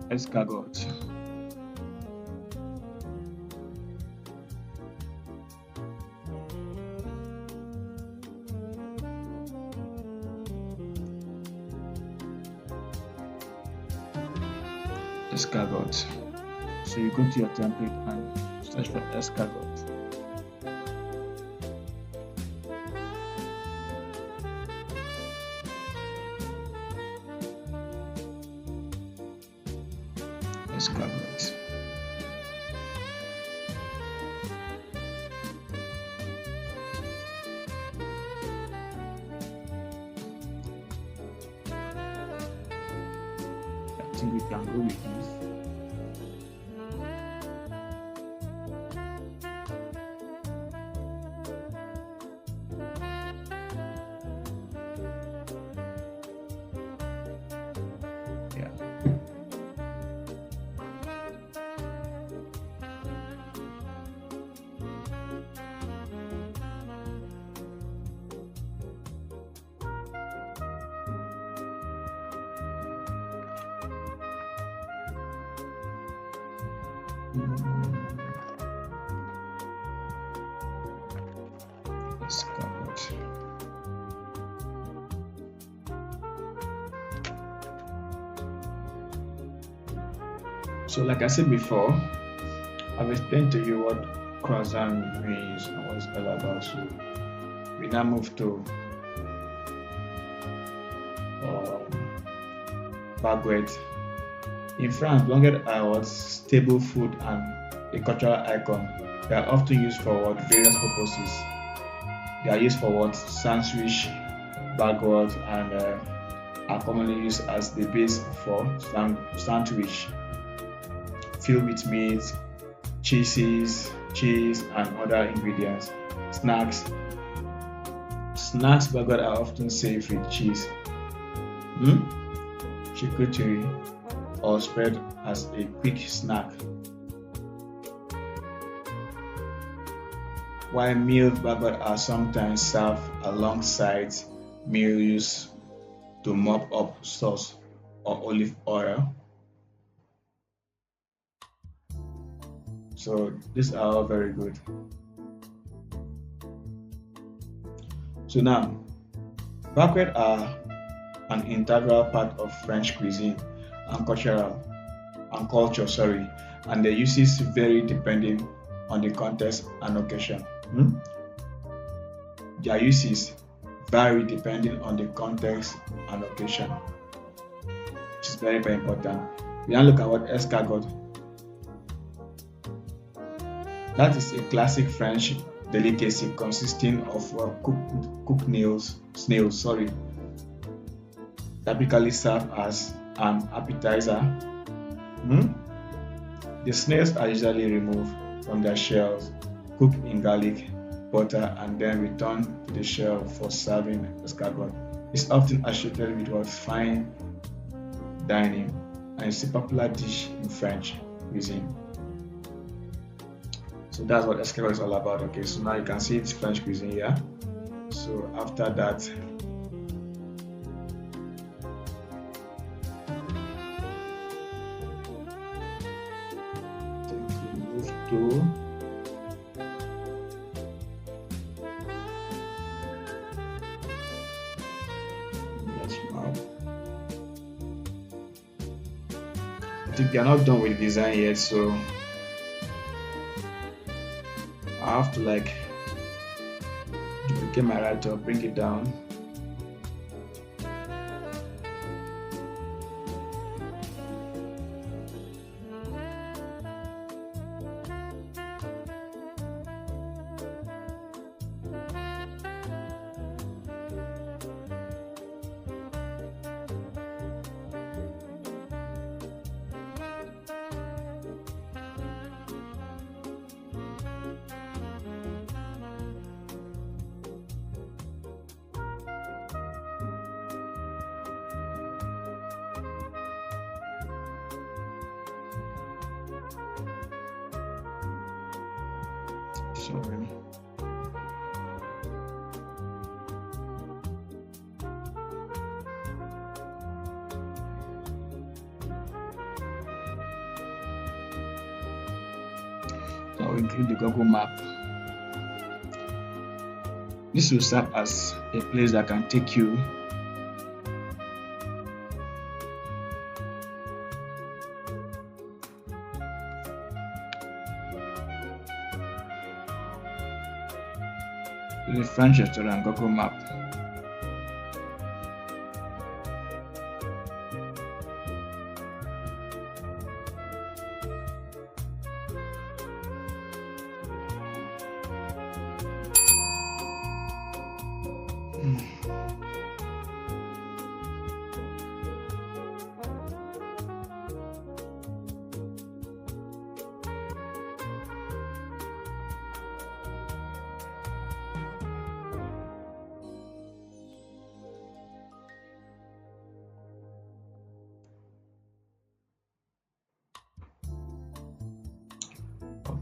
Escargot. Escargot. So you go to your template and search for escargot. escargot. I think we can go with this. Escargot. So, like I said before, I've explained to you what croissant means and what it's all about. So, we now move to baguette. In France, baguettes are what staple food and a cultural icon. They are often used for what various purposes. They are used for what sandwich, baguette, and are commonly used as the base for sandwich, filled with meat, cheese, and other ingredients. Snacks. Snacks baguette are often served with cheese, charcuterie, or spread as a quick snack. While meal baguette are sometimes served alongside meal used to mop up sauce or olive oil. So these are all very good. So now, baguettes are an integral part of French cuisine and culture, and their uses vary depending on the context and occasion. Their uses vary depending on the context and occasion, which is very, very important. We now look at what escargot. That is a classic French delicacy consisting of cooked snails, typically served as an appetizer. The snails are usually removed from their shells, cooked in garlic, butter, and then returned to the shell for serving escargot. It's often associated with what fine dining, and it's a popular dish in French cuisine. So that's what escargot is all about. Okay, so now you can see it's French cuisine here. So after that, move to I think we are not done with the design yet, so I have to duplicate my writer, bring it down. Sorry. I'll include the Google map. This will serve as a place that can take you to the French restaurant Google map.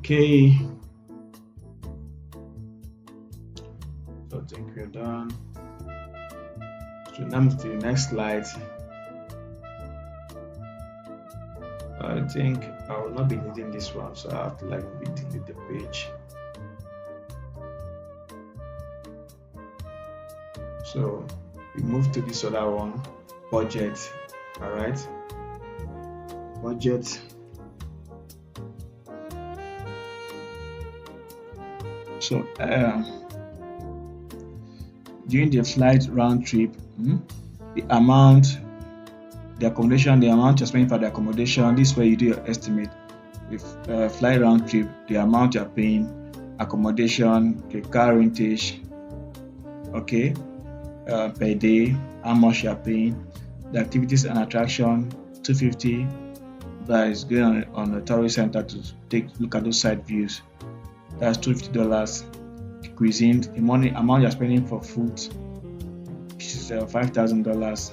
Okay, so I think we're done. So now move to the next slide. I think I will not be needing this one, so I have to like delete the page. So we move to this other one, budget. All right, budget. So during the flight round trip, the amount, the accommodation, the amount you're spending for the accommodation, this is where you do your estimate. With flight round trip, the amount you're paying, accommodation, the car rentage, okay, per day, how much you're paying, the activities and attraction, 250. That is going on the tourist center to look at those side views. That's $250. Cuisine, the money amount you're spending for food, which is $5,000.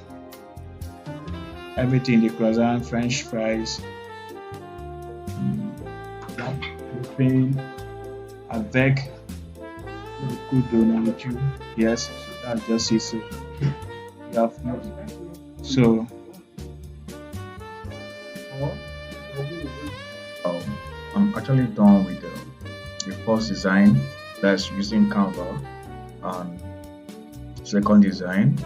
Everything, the croissant, French fries, propane, avec the good donor with you. Yes, so that's just it. So you have so I'm actually done with the first design, that's using Canva, and second design,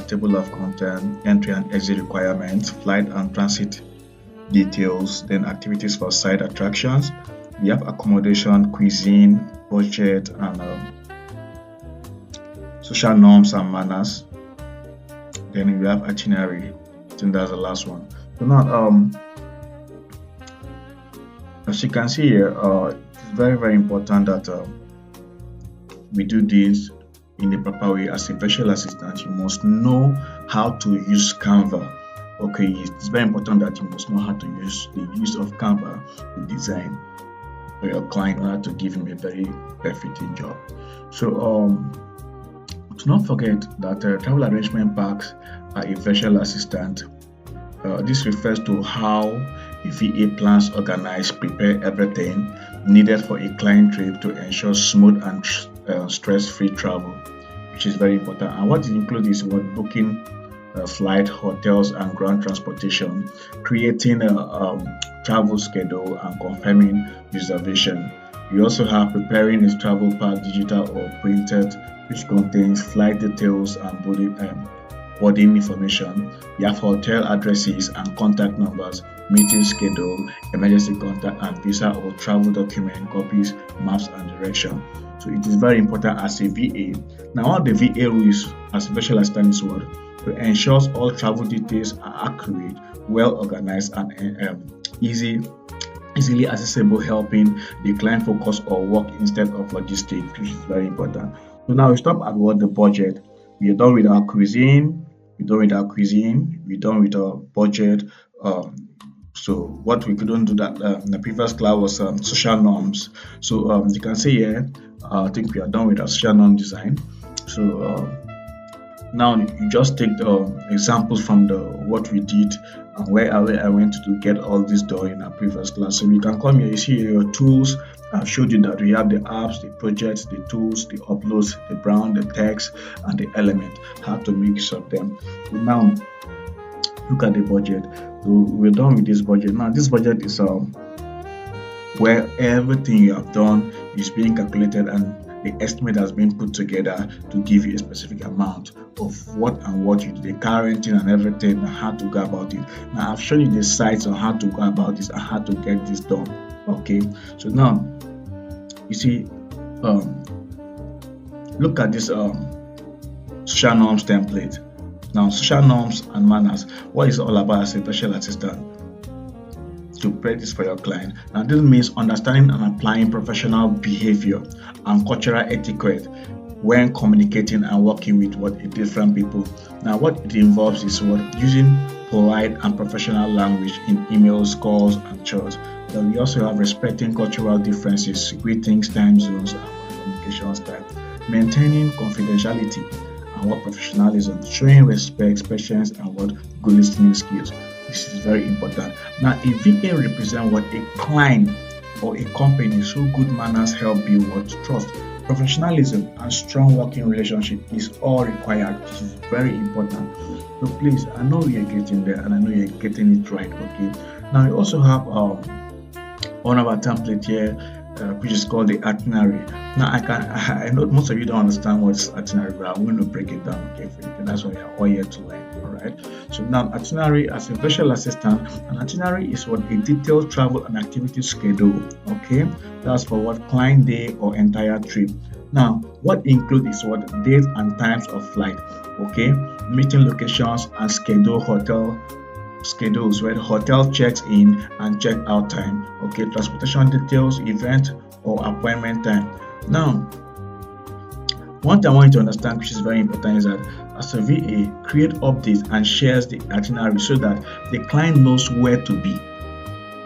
table of content, entry and exit requirements, flight and transit details, then activities for side attractions. We have accommodation, cuisine, budget, and social norms and manners. Then we have itinerary. I think that's the last one. So now, as you can see here, it's very important that we do this in the proper way. As a virtual assistant, you must know how to use Canva. Okay, it's very important that you must know how to use the use of Canva to design for your client in order to give him a very perfect job. So do not forget that travel arrangement packs are a virtual assistant. This refers to how a VA plans, organize, prepare everything needed for a client trip to ensure smooth and stress-free travel, which is very important. And what it includes is what booking flight, hotels, and ground transportation, creating a travel schedule, and confirming reservation. We also have preparing a travel pack, digital or printed, which contains flight details and boarding information. We have hotel addresses and contact numbers, meeting schedule, emergency contact, and visa or travel document copies, maps, and direction. So it is very important as a VA. Now, what the VA rules as a virtual assistant is what? To ensure all travel details are accurate, well organized, and easily accessible, helping the client focus on work instead of logistics, which is very important. So now we stop at what the budget. We are done with our cuisine. We're done with our cuisine. We're done with our budget. So what we couldn't do that in the previous class was social norms. So you can see here, I think we are done with our social norm design. So now you just take the examples from the what we did and where I went to get all this done in our previous class. So you can come here, you see your tools. I've showed you that we have the apps, the projects, the tools, the uploads, the brown, the text, and the element, how to make use of them. So now look at the budget. So we're done with this budget. Now this budget is where everything you have done is being calculated and the estimate has been put together to give you a specific amount of what you do, the car renting and everything, and how to go about it. Now I've shown you the sites on how to go about this and how to get this done. Okay, so now you see, look at this social norms template. Now social norms and manners, what is all about as a virtual assistant? To practice for your client. Now this means understanding and applying professional behavior and cultural etiquette when communicating and working with different people. Now, what it involves is using polite and professional language in emails, calls, and chats. Then we also have respecting cultural differences, greetings, time zones, and communication style, maintaining confidentiality and professionalism, showing respect, patience, and good listening skills. This is very important. Now, a VA represents a client or a company, so good manners help build trust. Professionalism and strong working relationship is all required. This is very important. So please, I know you're getting there and I know you're getting it right. Okay. Now we also have one of our template here, which is called the itinerary. Now I know most of you don't understand what's itinerary, but I'm going to break it down, okay, for you. And that's why you're all here to learn. All right. So now itinerary, as a virtual assistant, an itinerary is a detailed travel and activity schedule. Okay, that's for client day or entire trip. Now, what includes is dates and times of flight. Okay, meeting locations and hotel schedules, where the hotel checks in and check out time. Okay, transportation details, event or appointment time. Now, one thing I want you to understand, which is very important, is that as a VA, create updates and shares the itinerary so that the client knows where to be,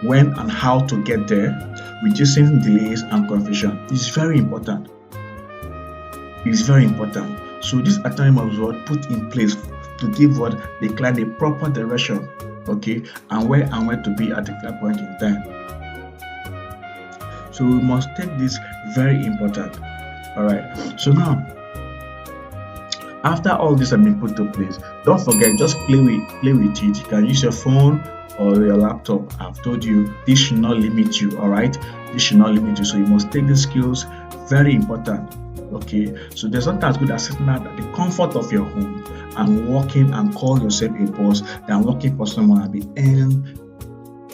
when and how to get there, reducing delays and confusion. It's very important. It's very important. So this itinerary was put in place to give the client a proper direction, okay, and where to be at a point in time. So we must take this very important. All right. So now, after all this has been put to place, don't forget, just play with it. You can use your phone or your laptop. I've told you this should not limit you. All right, this should not limit you. So you must take these skills. Very important. Okay, so there's nothing as good as sitting at the comfort of your home and working and call yourself a boss than working for someone and be earning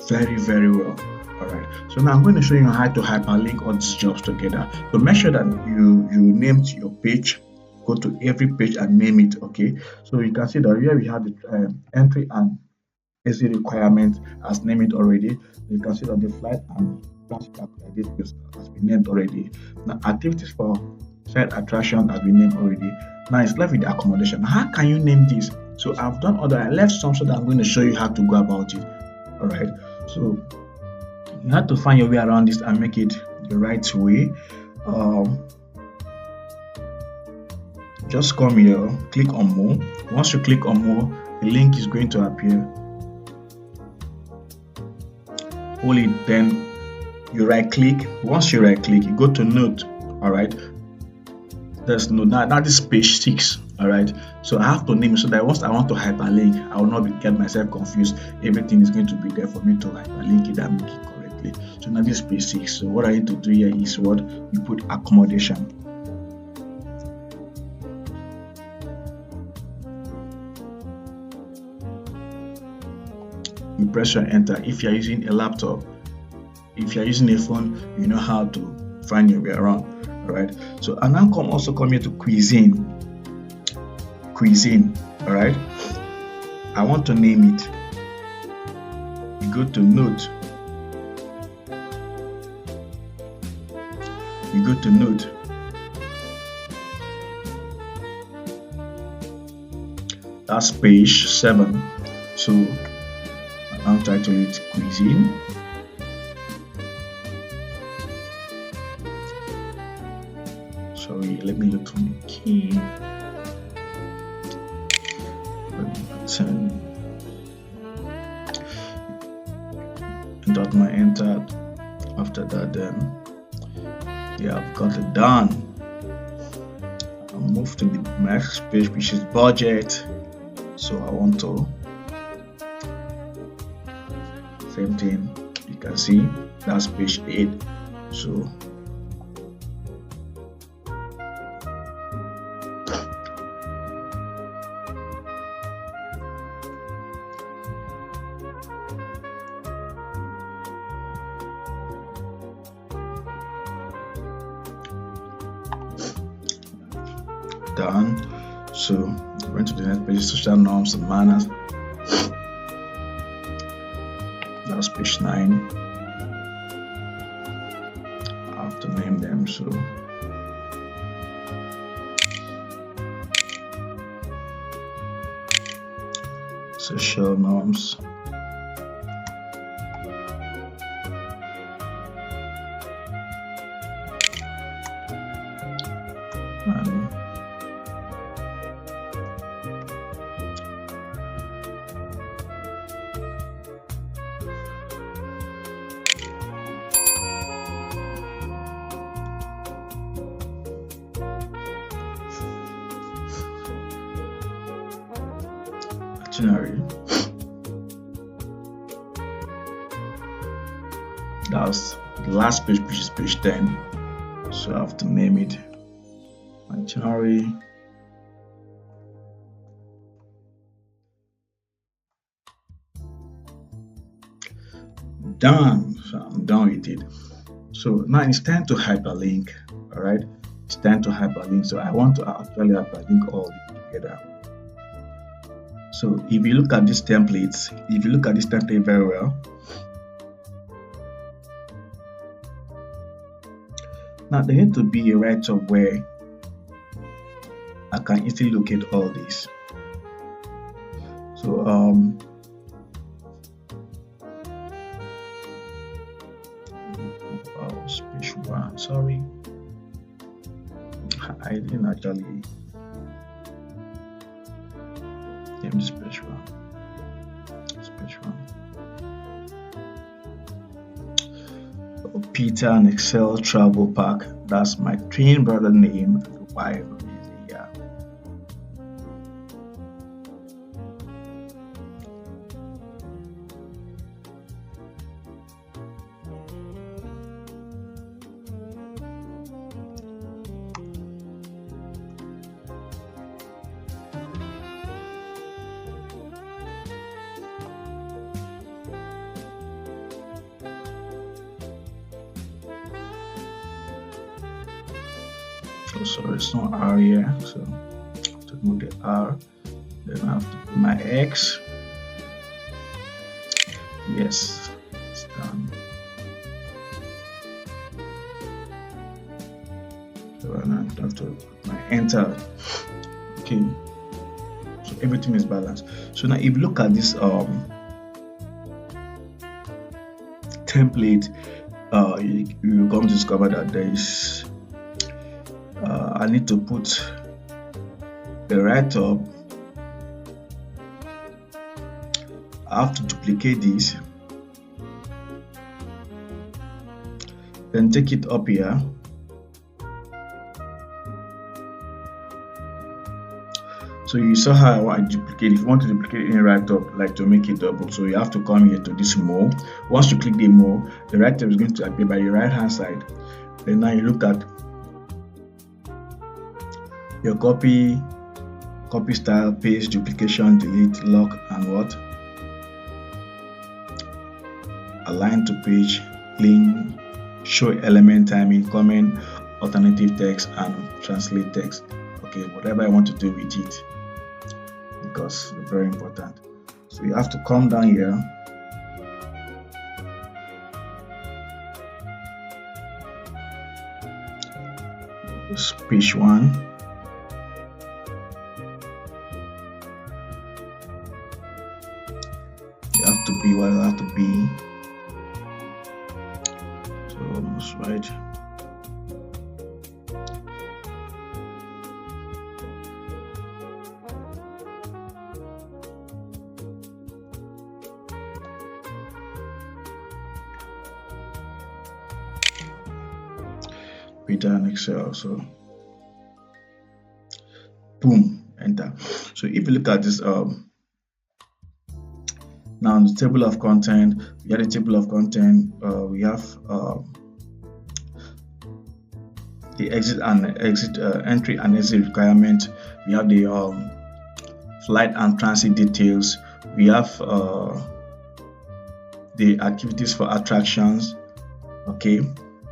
very, very well. All right, so now I'm going to show you how to hyperlink all these jobs together. So make sure that you named your page. Go to every page and name it. Okay, so you can see that here we have the entry and exit requirement as named already. You can see that the flight and transit has been named already. Now activities for site attraction has been named already. Now it's left with the accommodation. How can you name this? So I've done other. I left some so that I'm going to show you how to go about it. All right. So you have to find your way around this and make it the right way. Just come here, click on more. Once you click on more, the link is going to appear. Hold it, then you right click. Once you right click, you go to note. All right. There's no now this page 6. All right, so I have to name it so that once I want to hyperlink, I will not get myself confused. Everything is going to be there for me to hyperlink it and make it correctly. So now this page 6. So what I need to do here is you put accommodation. You press your enter. If you're using a laptop, if you're using a phone, you know how to find your way around. All right, so and now come here to cuisine. All right, I want to name it. You go to note. That's page 7. So I'll title it cuisine. Sorry, let me look for the key. Dot my entered. After that, then I've got it done. I'll move to the next page, which is budget. So I want to same thing. You can see that's page 8. So done. So going to the next page, social norms and manners. That's page 9. I have to name them. So social norms, and itinerary. That's the last page, which is page 10. So I have to name it itinerary. Done. So I'm done with it. So now it's time to hyperlink. All right, it's time to hyperlink. So I want to actually hyperlink all this together. So if you look at these templates, very well, now there need to be a write-up where I can easily locate all this. So page 1, sorry, I didn't actually name this page 1. It's page 1. Peter and Excel Travel Pack. That's my twin brother name. Why? Yeah. Oh, sorry, it's not R here, so I have to move the R. Then I have to put my X. Yes, it's done. So I have to put my enter. Okay, so everything is balanced. So now if you look at this template, you come to discover that there is I need to put the write-up. I have to duplicate this, then take it up here. So you saw how I duplicate. If you want to duplicate any write-up, like to make it double, so you have to come here to this more. Once you click the more, the write-up is going to appear by your right hand side. Then now you look at your copy style, paste, duplication, delete, lock, and what? Align to page, clean, show element timing, comment, alternative text, and translate text. Okay, whatever I want to do with it, because it's very important. So you have to come down here. This page 1. To be what I have to be. So almost right. Peter and Excel. So boom, enter. So if you look at this now in the table of content, we have the table of content. We have the entry and exit requirement. We have the flight and transit details. We have the activities for attractions. Okay,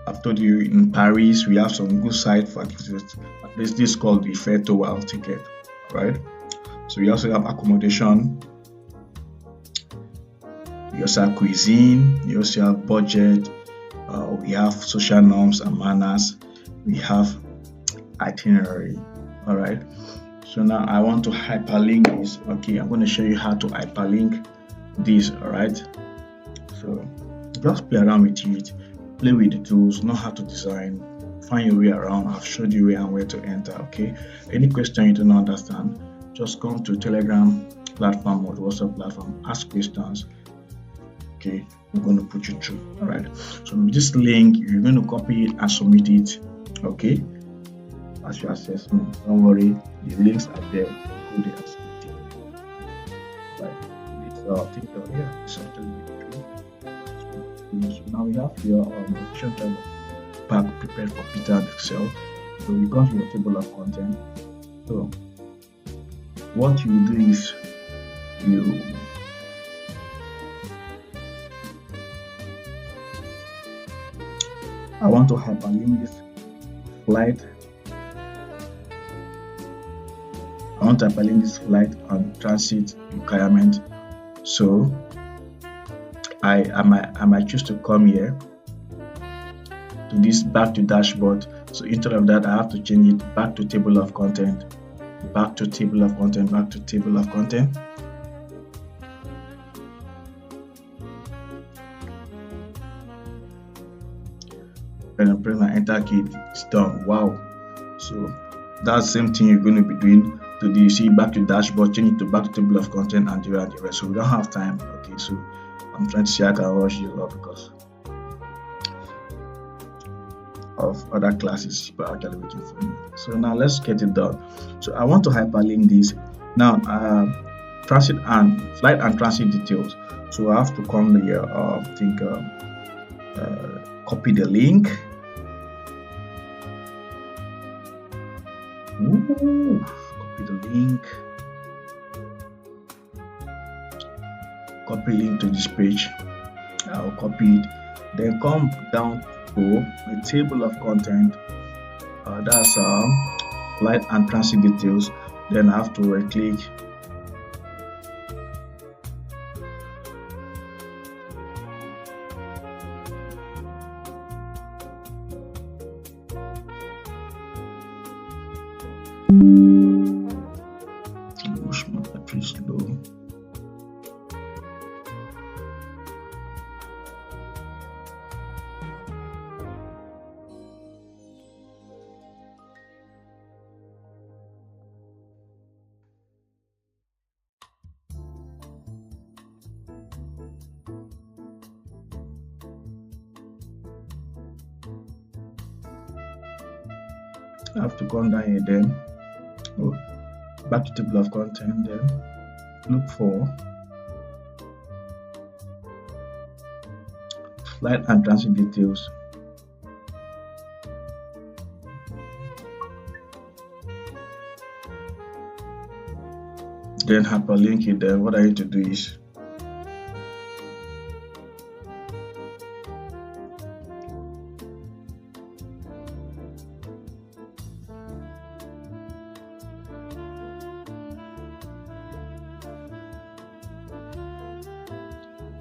I've told you in Paris we have some good site for activities. This is called the Fair to Wow ticket, right? So we also have accommodation. We also have cuisine, we also have budget, we have social norms and manners, we have itinerary. All right. So now I want to hyperlink this. Okay, I'm going to show you how to hyperlink this. All right, so just play around with it, play with the tools, know how to design, find your way around. I've showed you where and where to enter. Okay, any question you do not understand, just come to Telegram platform or the WhatsApp platform, ask questions. Okay, we're going to put you through. All right, so with this link, you're going to copy it and submit it. Okay, as your assessment. Don't worry, the links are there. Go there and submit it. Right, it's think yeah, it's actually true. So now we have your notation table pack prepared for Peter and Excel. So we come to your table of content. So what you do is I want to hyperlink this flight. I want to hyperlink this flight and transit requirement. So I might choose to come here to this back to dashboard. So instead of that, I have to change it back to table of content, back to table of content, back to table of content. And I press my enter key, it's done. Wow. So that's the same thing you're going to be doing to the, you see, back to dashboard, change it to back to table of content and the rest. So we don't have time. Okay, so I'm trying to see how I can rush this up because of other classes people are actually waiting for me. So now let's get it done. So I want to hyperlink this. Now transit and flight and transit details. So I have to come here, copy the link. Ooh, copy the link. Copy link to this page. I'll copy it. Then come down to the table of content. That's flight and transit details. Then I have to right click. Push my battery slow. I have to come down here then. Back to table of content, then look for flight and transit details. Then hyperlink it. Then what I need to do is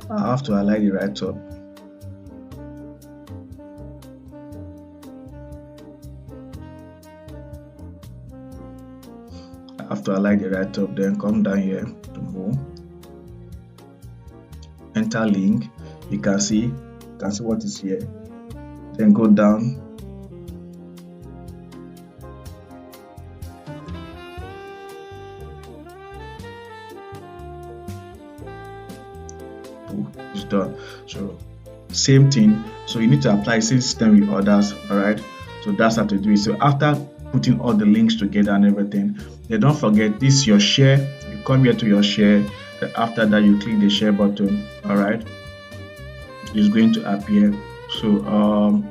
I have to highlight it right up. I have to highlight it right up, then come down here to more. Enter link. You can see what is here. Then go down. It's done. So same thing. So you need to apply same system with others. All right. So that's how to do it. So after putting all the links together and everything, then don't forget this is your share. You come here to your share. Then after that, you click the share button. All right. It's going to appear. So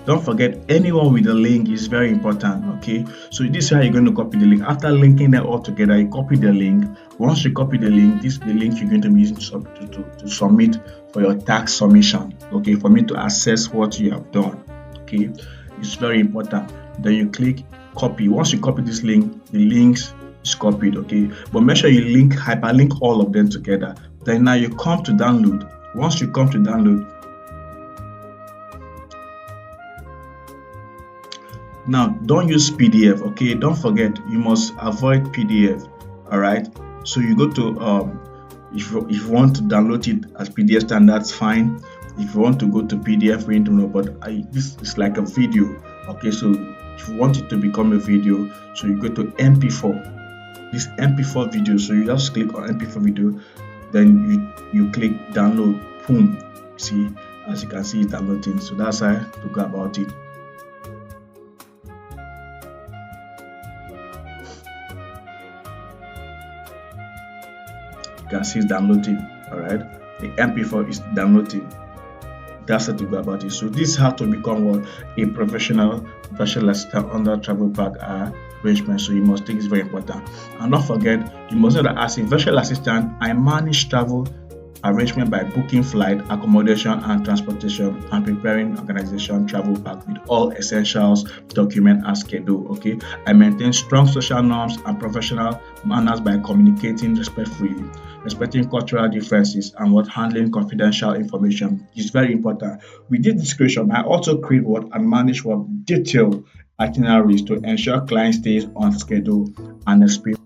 don't forget, anyone with a link is very important. Okay, so this is how you're going to copy the link. After linking them all together, you copy the link. Once you copy the link, this is the link you're going to be using to submit for your tax submission. Okay, for me to assess what you have done. Okay, it's very important. Then you click copy. Once you copy this link, the links is copied. Okay, but make sure you hyperlink all of them together. Then now you come to download. Once you come to download, Now, don't use PDF, okay? Don't forget, you must avoid PDF, all right? So you go to, if you want to download it as PDF stand, that's fine. If you want to go to PDF, we need to know, but this is like a video, okay? So if you want it to become a video, so you go to MP4, this MP4 video. So you just click on MP4 video, then you click download, boom. See, as you can see, it's downloading. So that's how to go about it. You can see it's downloading. All right, the MP4 is downloading. That's how to go about it. So this is how to become what a professional virtual assistant under travel pack arrangement. So you must think it's very important. And don't forget, you must know that as a virtual assistant, I manage travel arrangement by booking flight, accommodation, and transportation, and preparing organization travel pack with all essentials, document, and schedule. Okay, I maintain strong social norms and professional manners by communicating respectfully, respecting cultural differences, and what handling confidential information is very important. With this description, I also create what and manage what detailed itineraries to ensure client stays on schedule and experience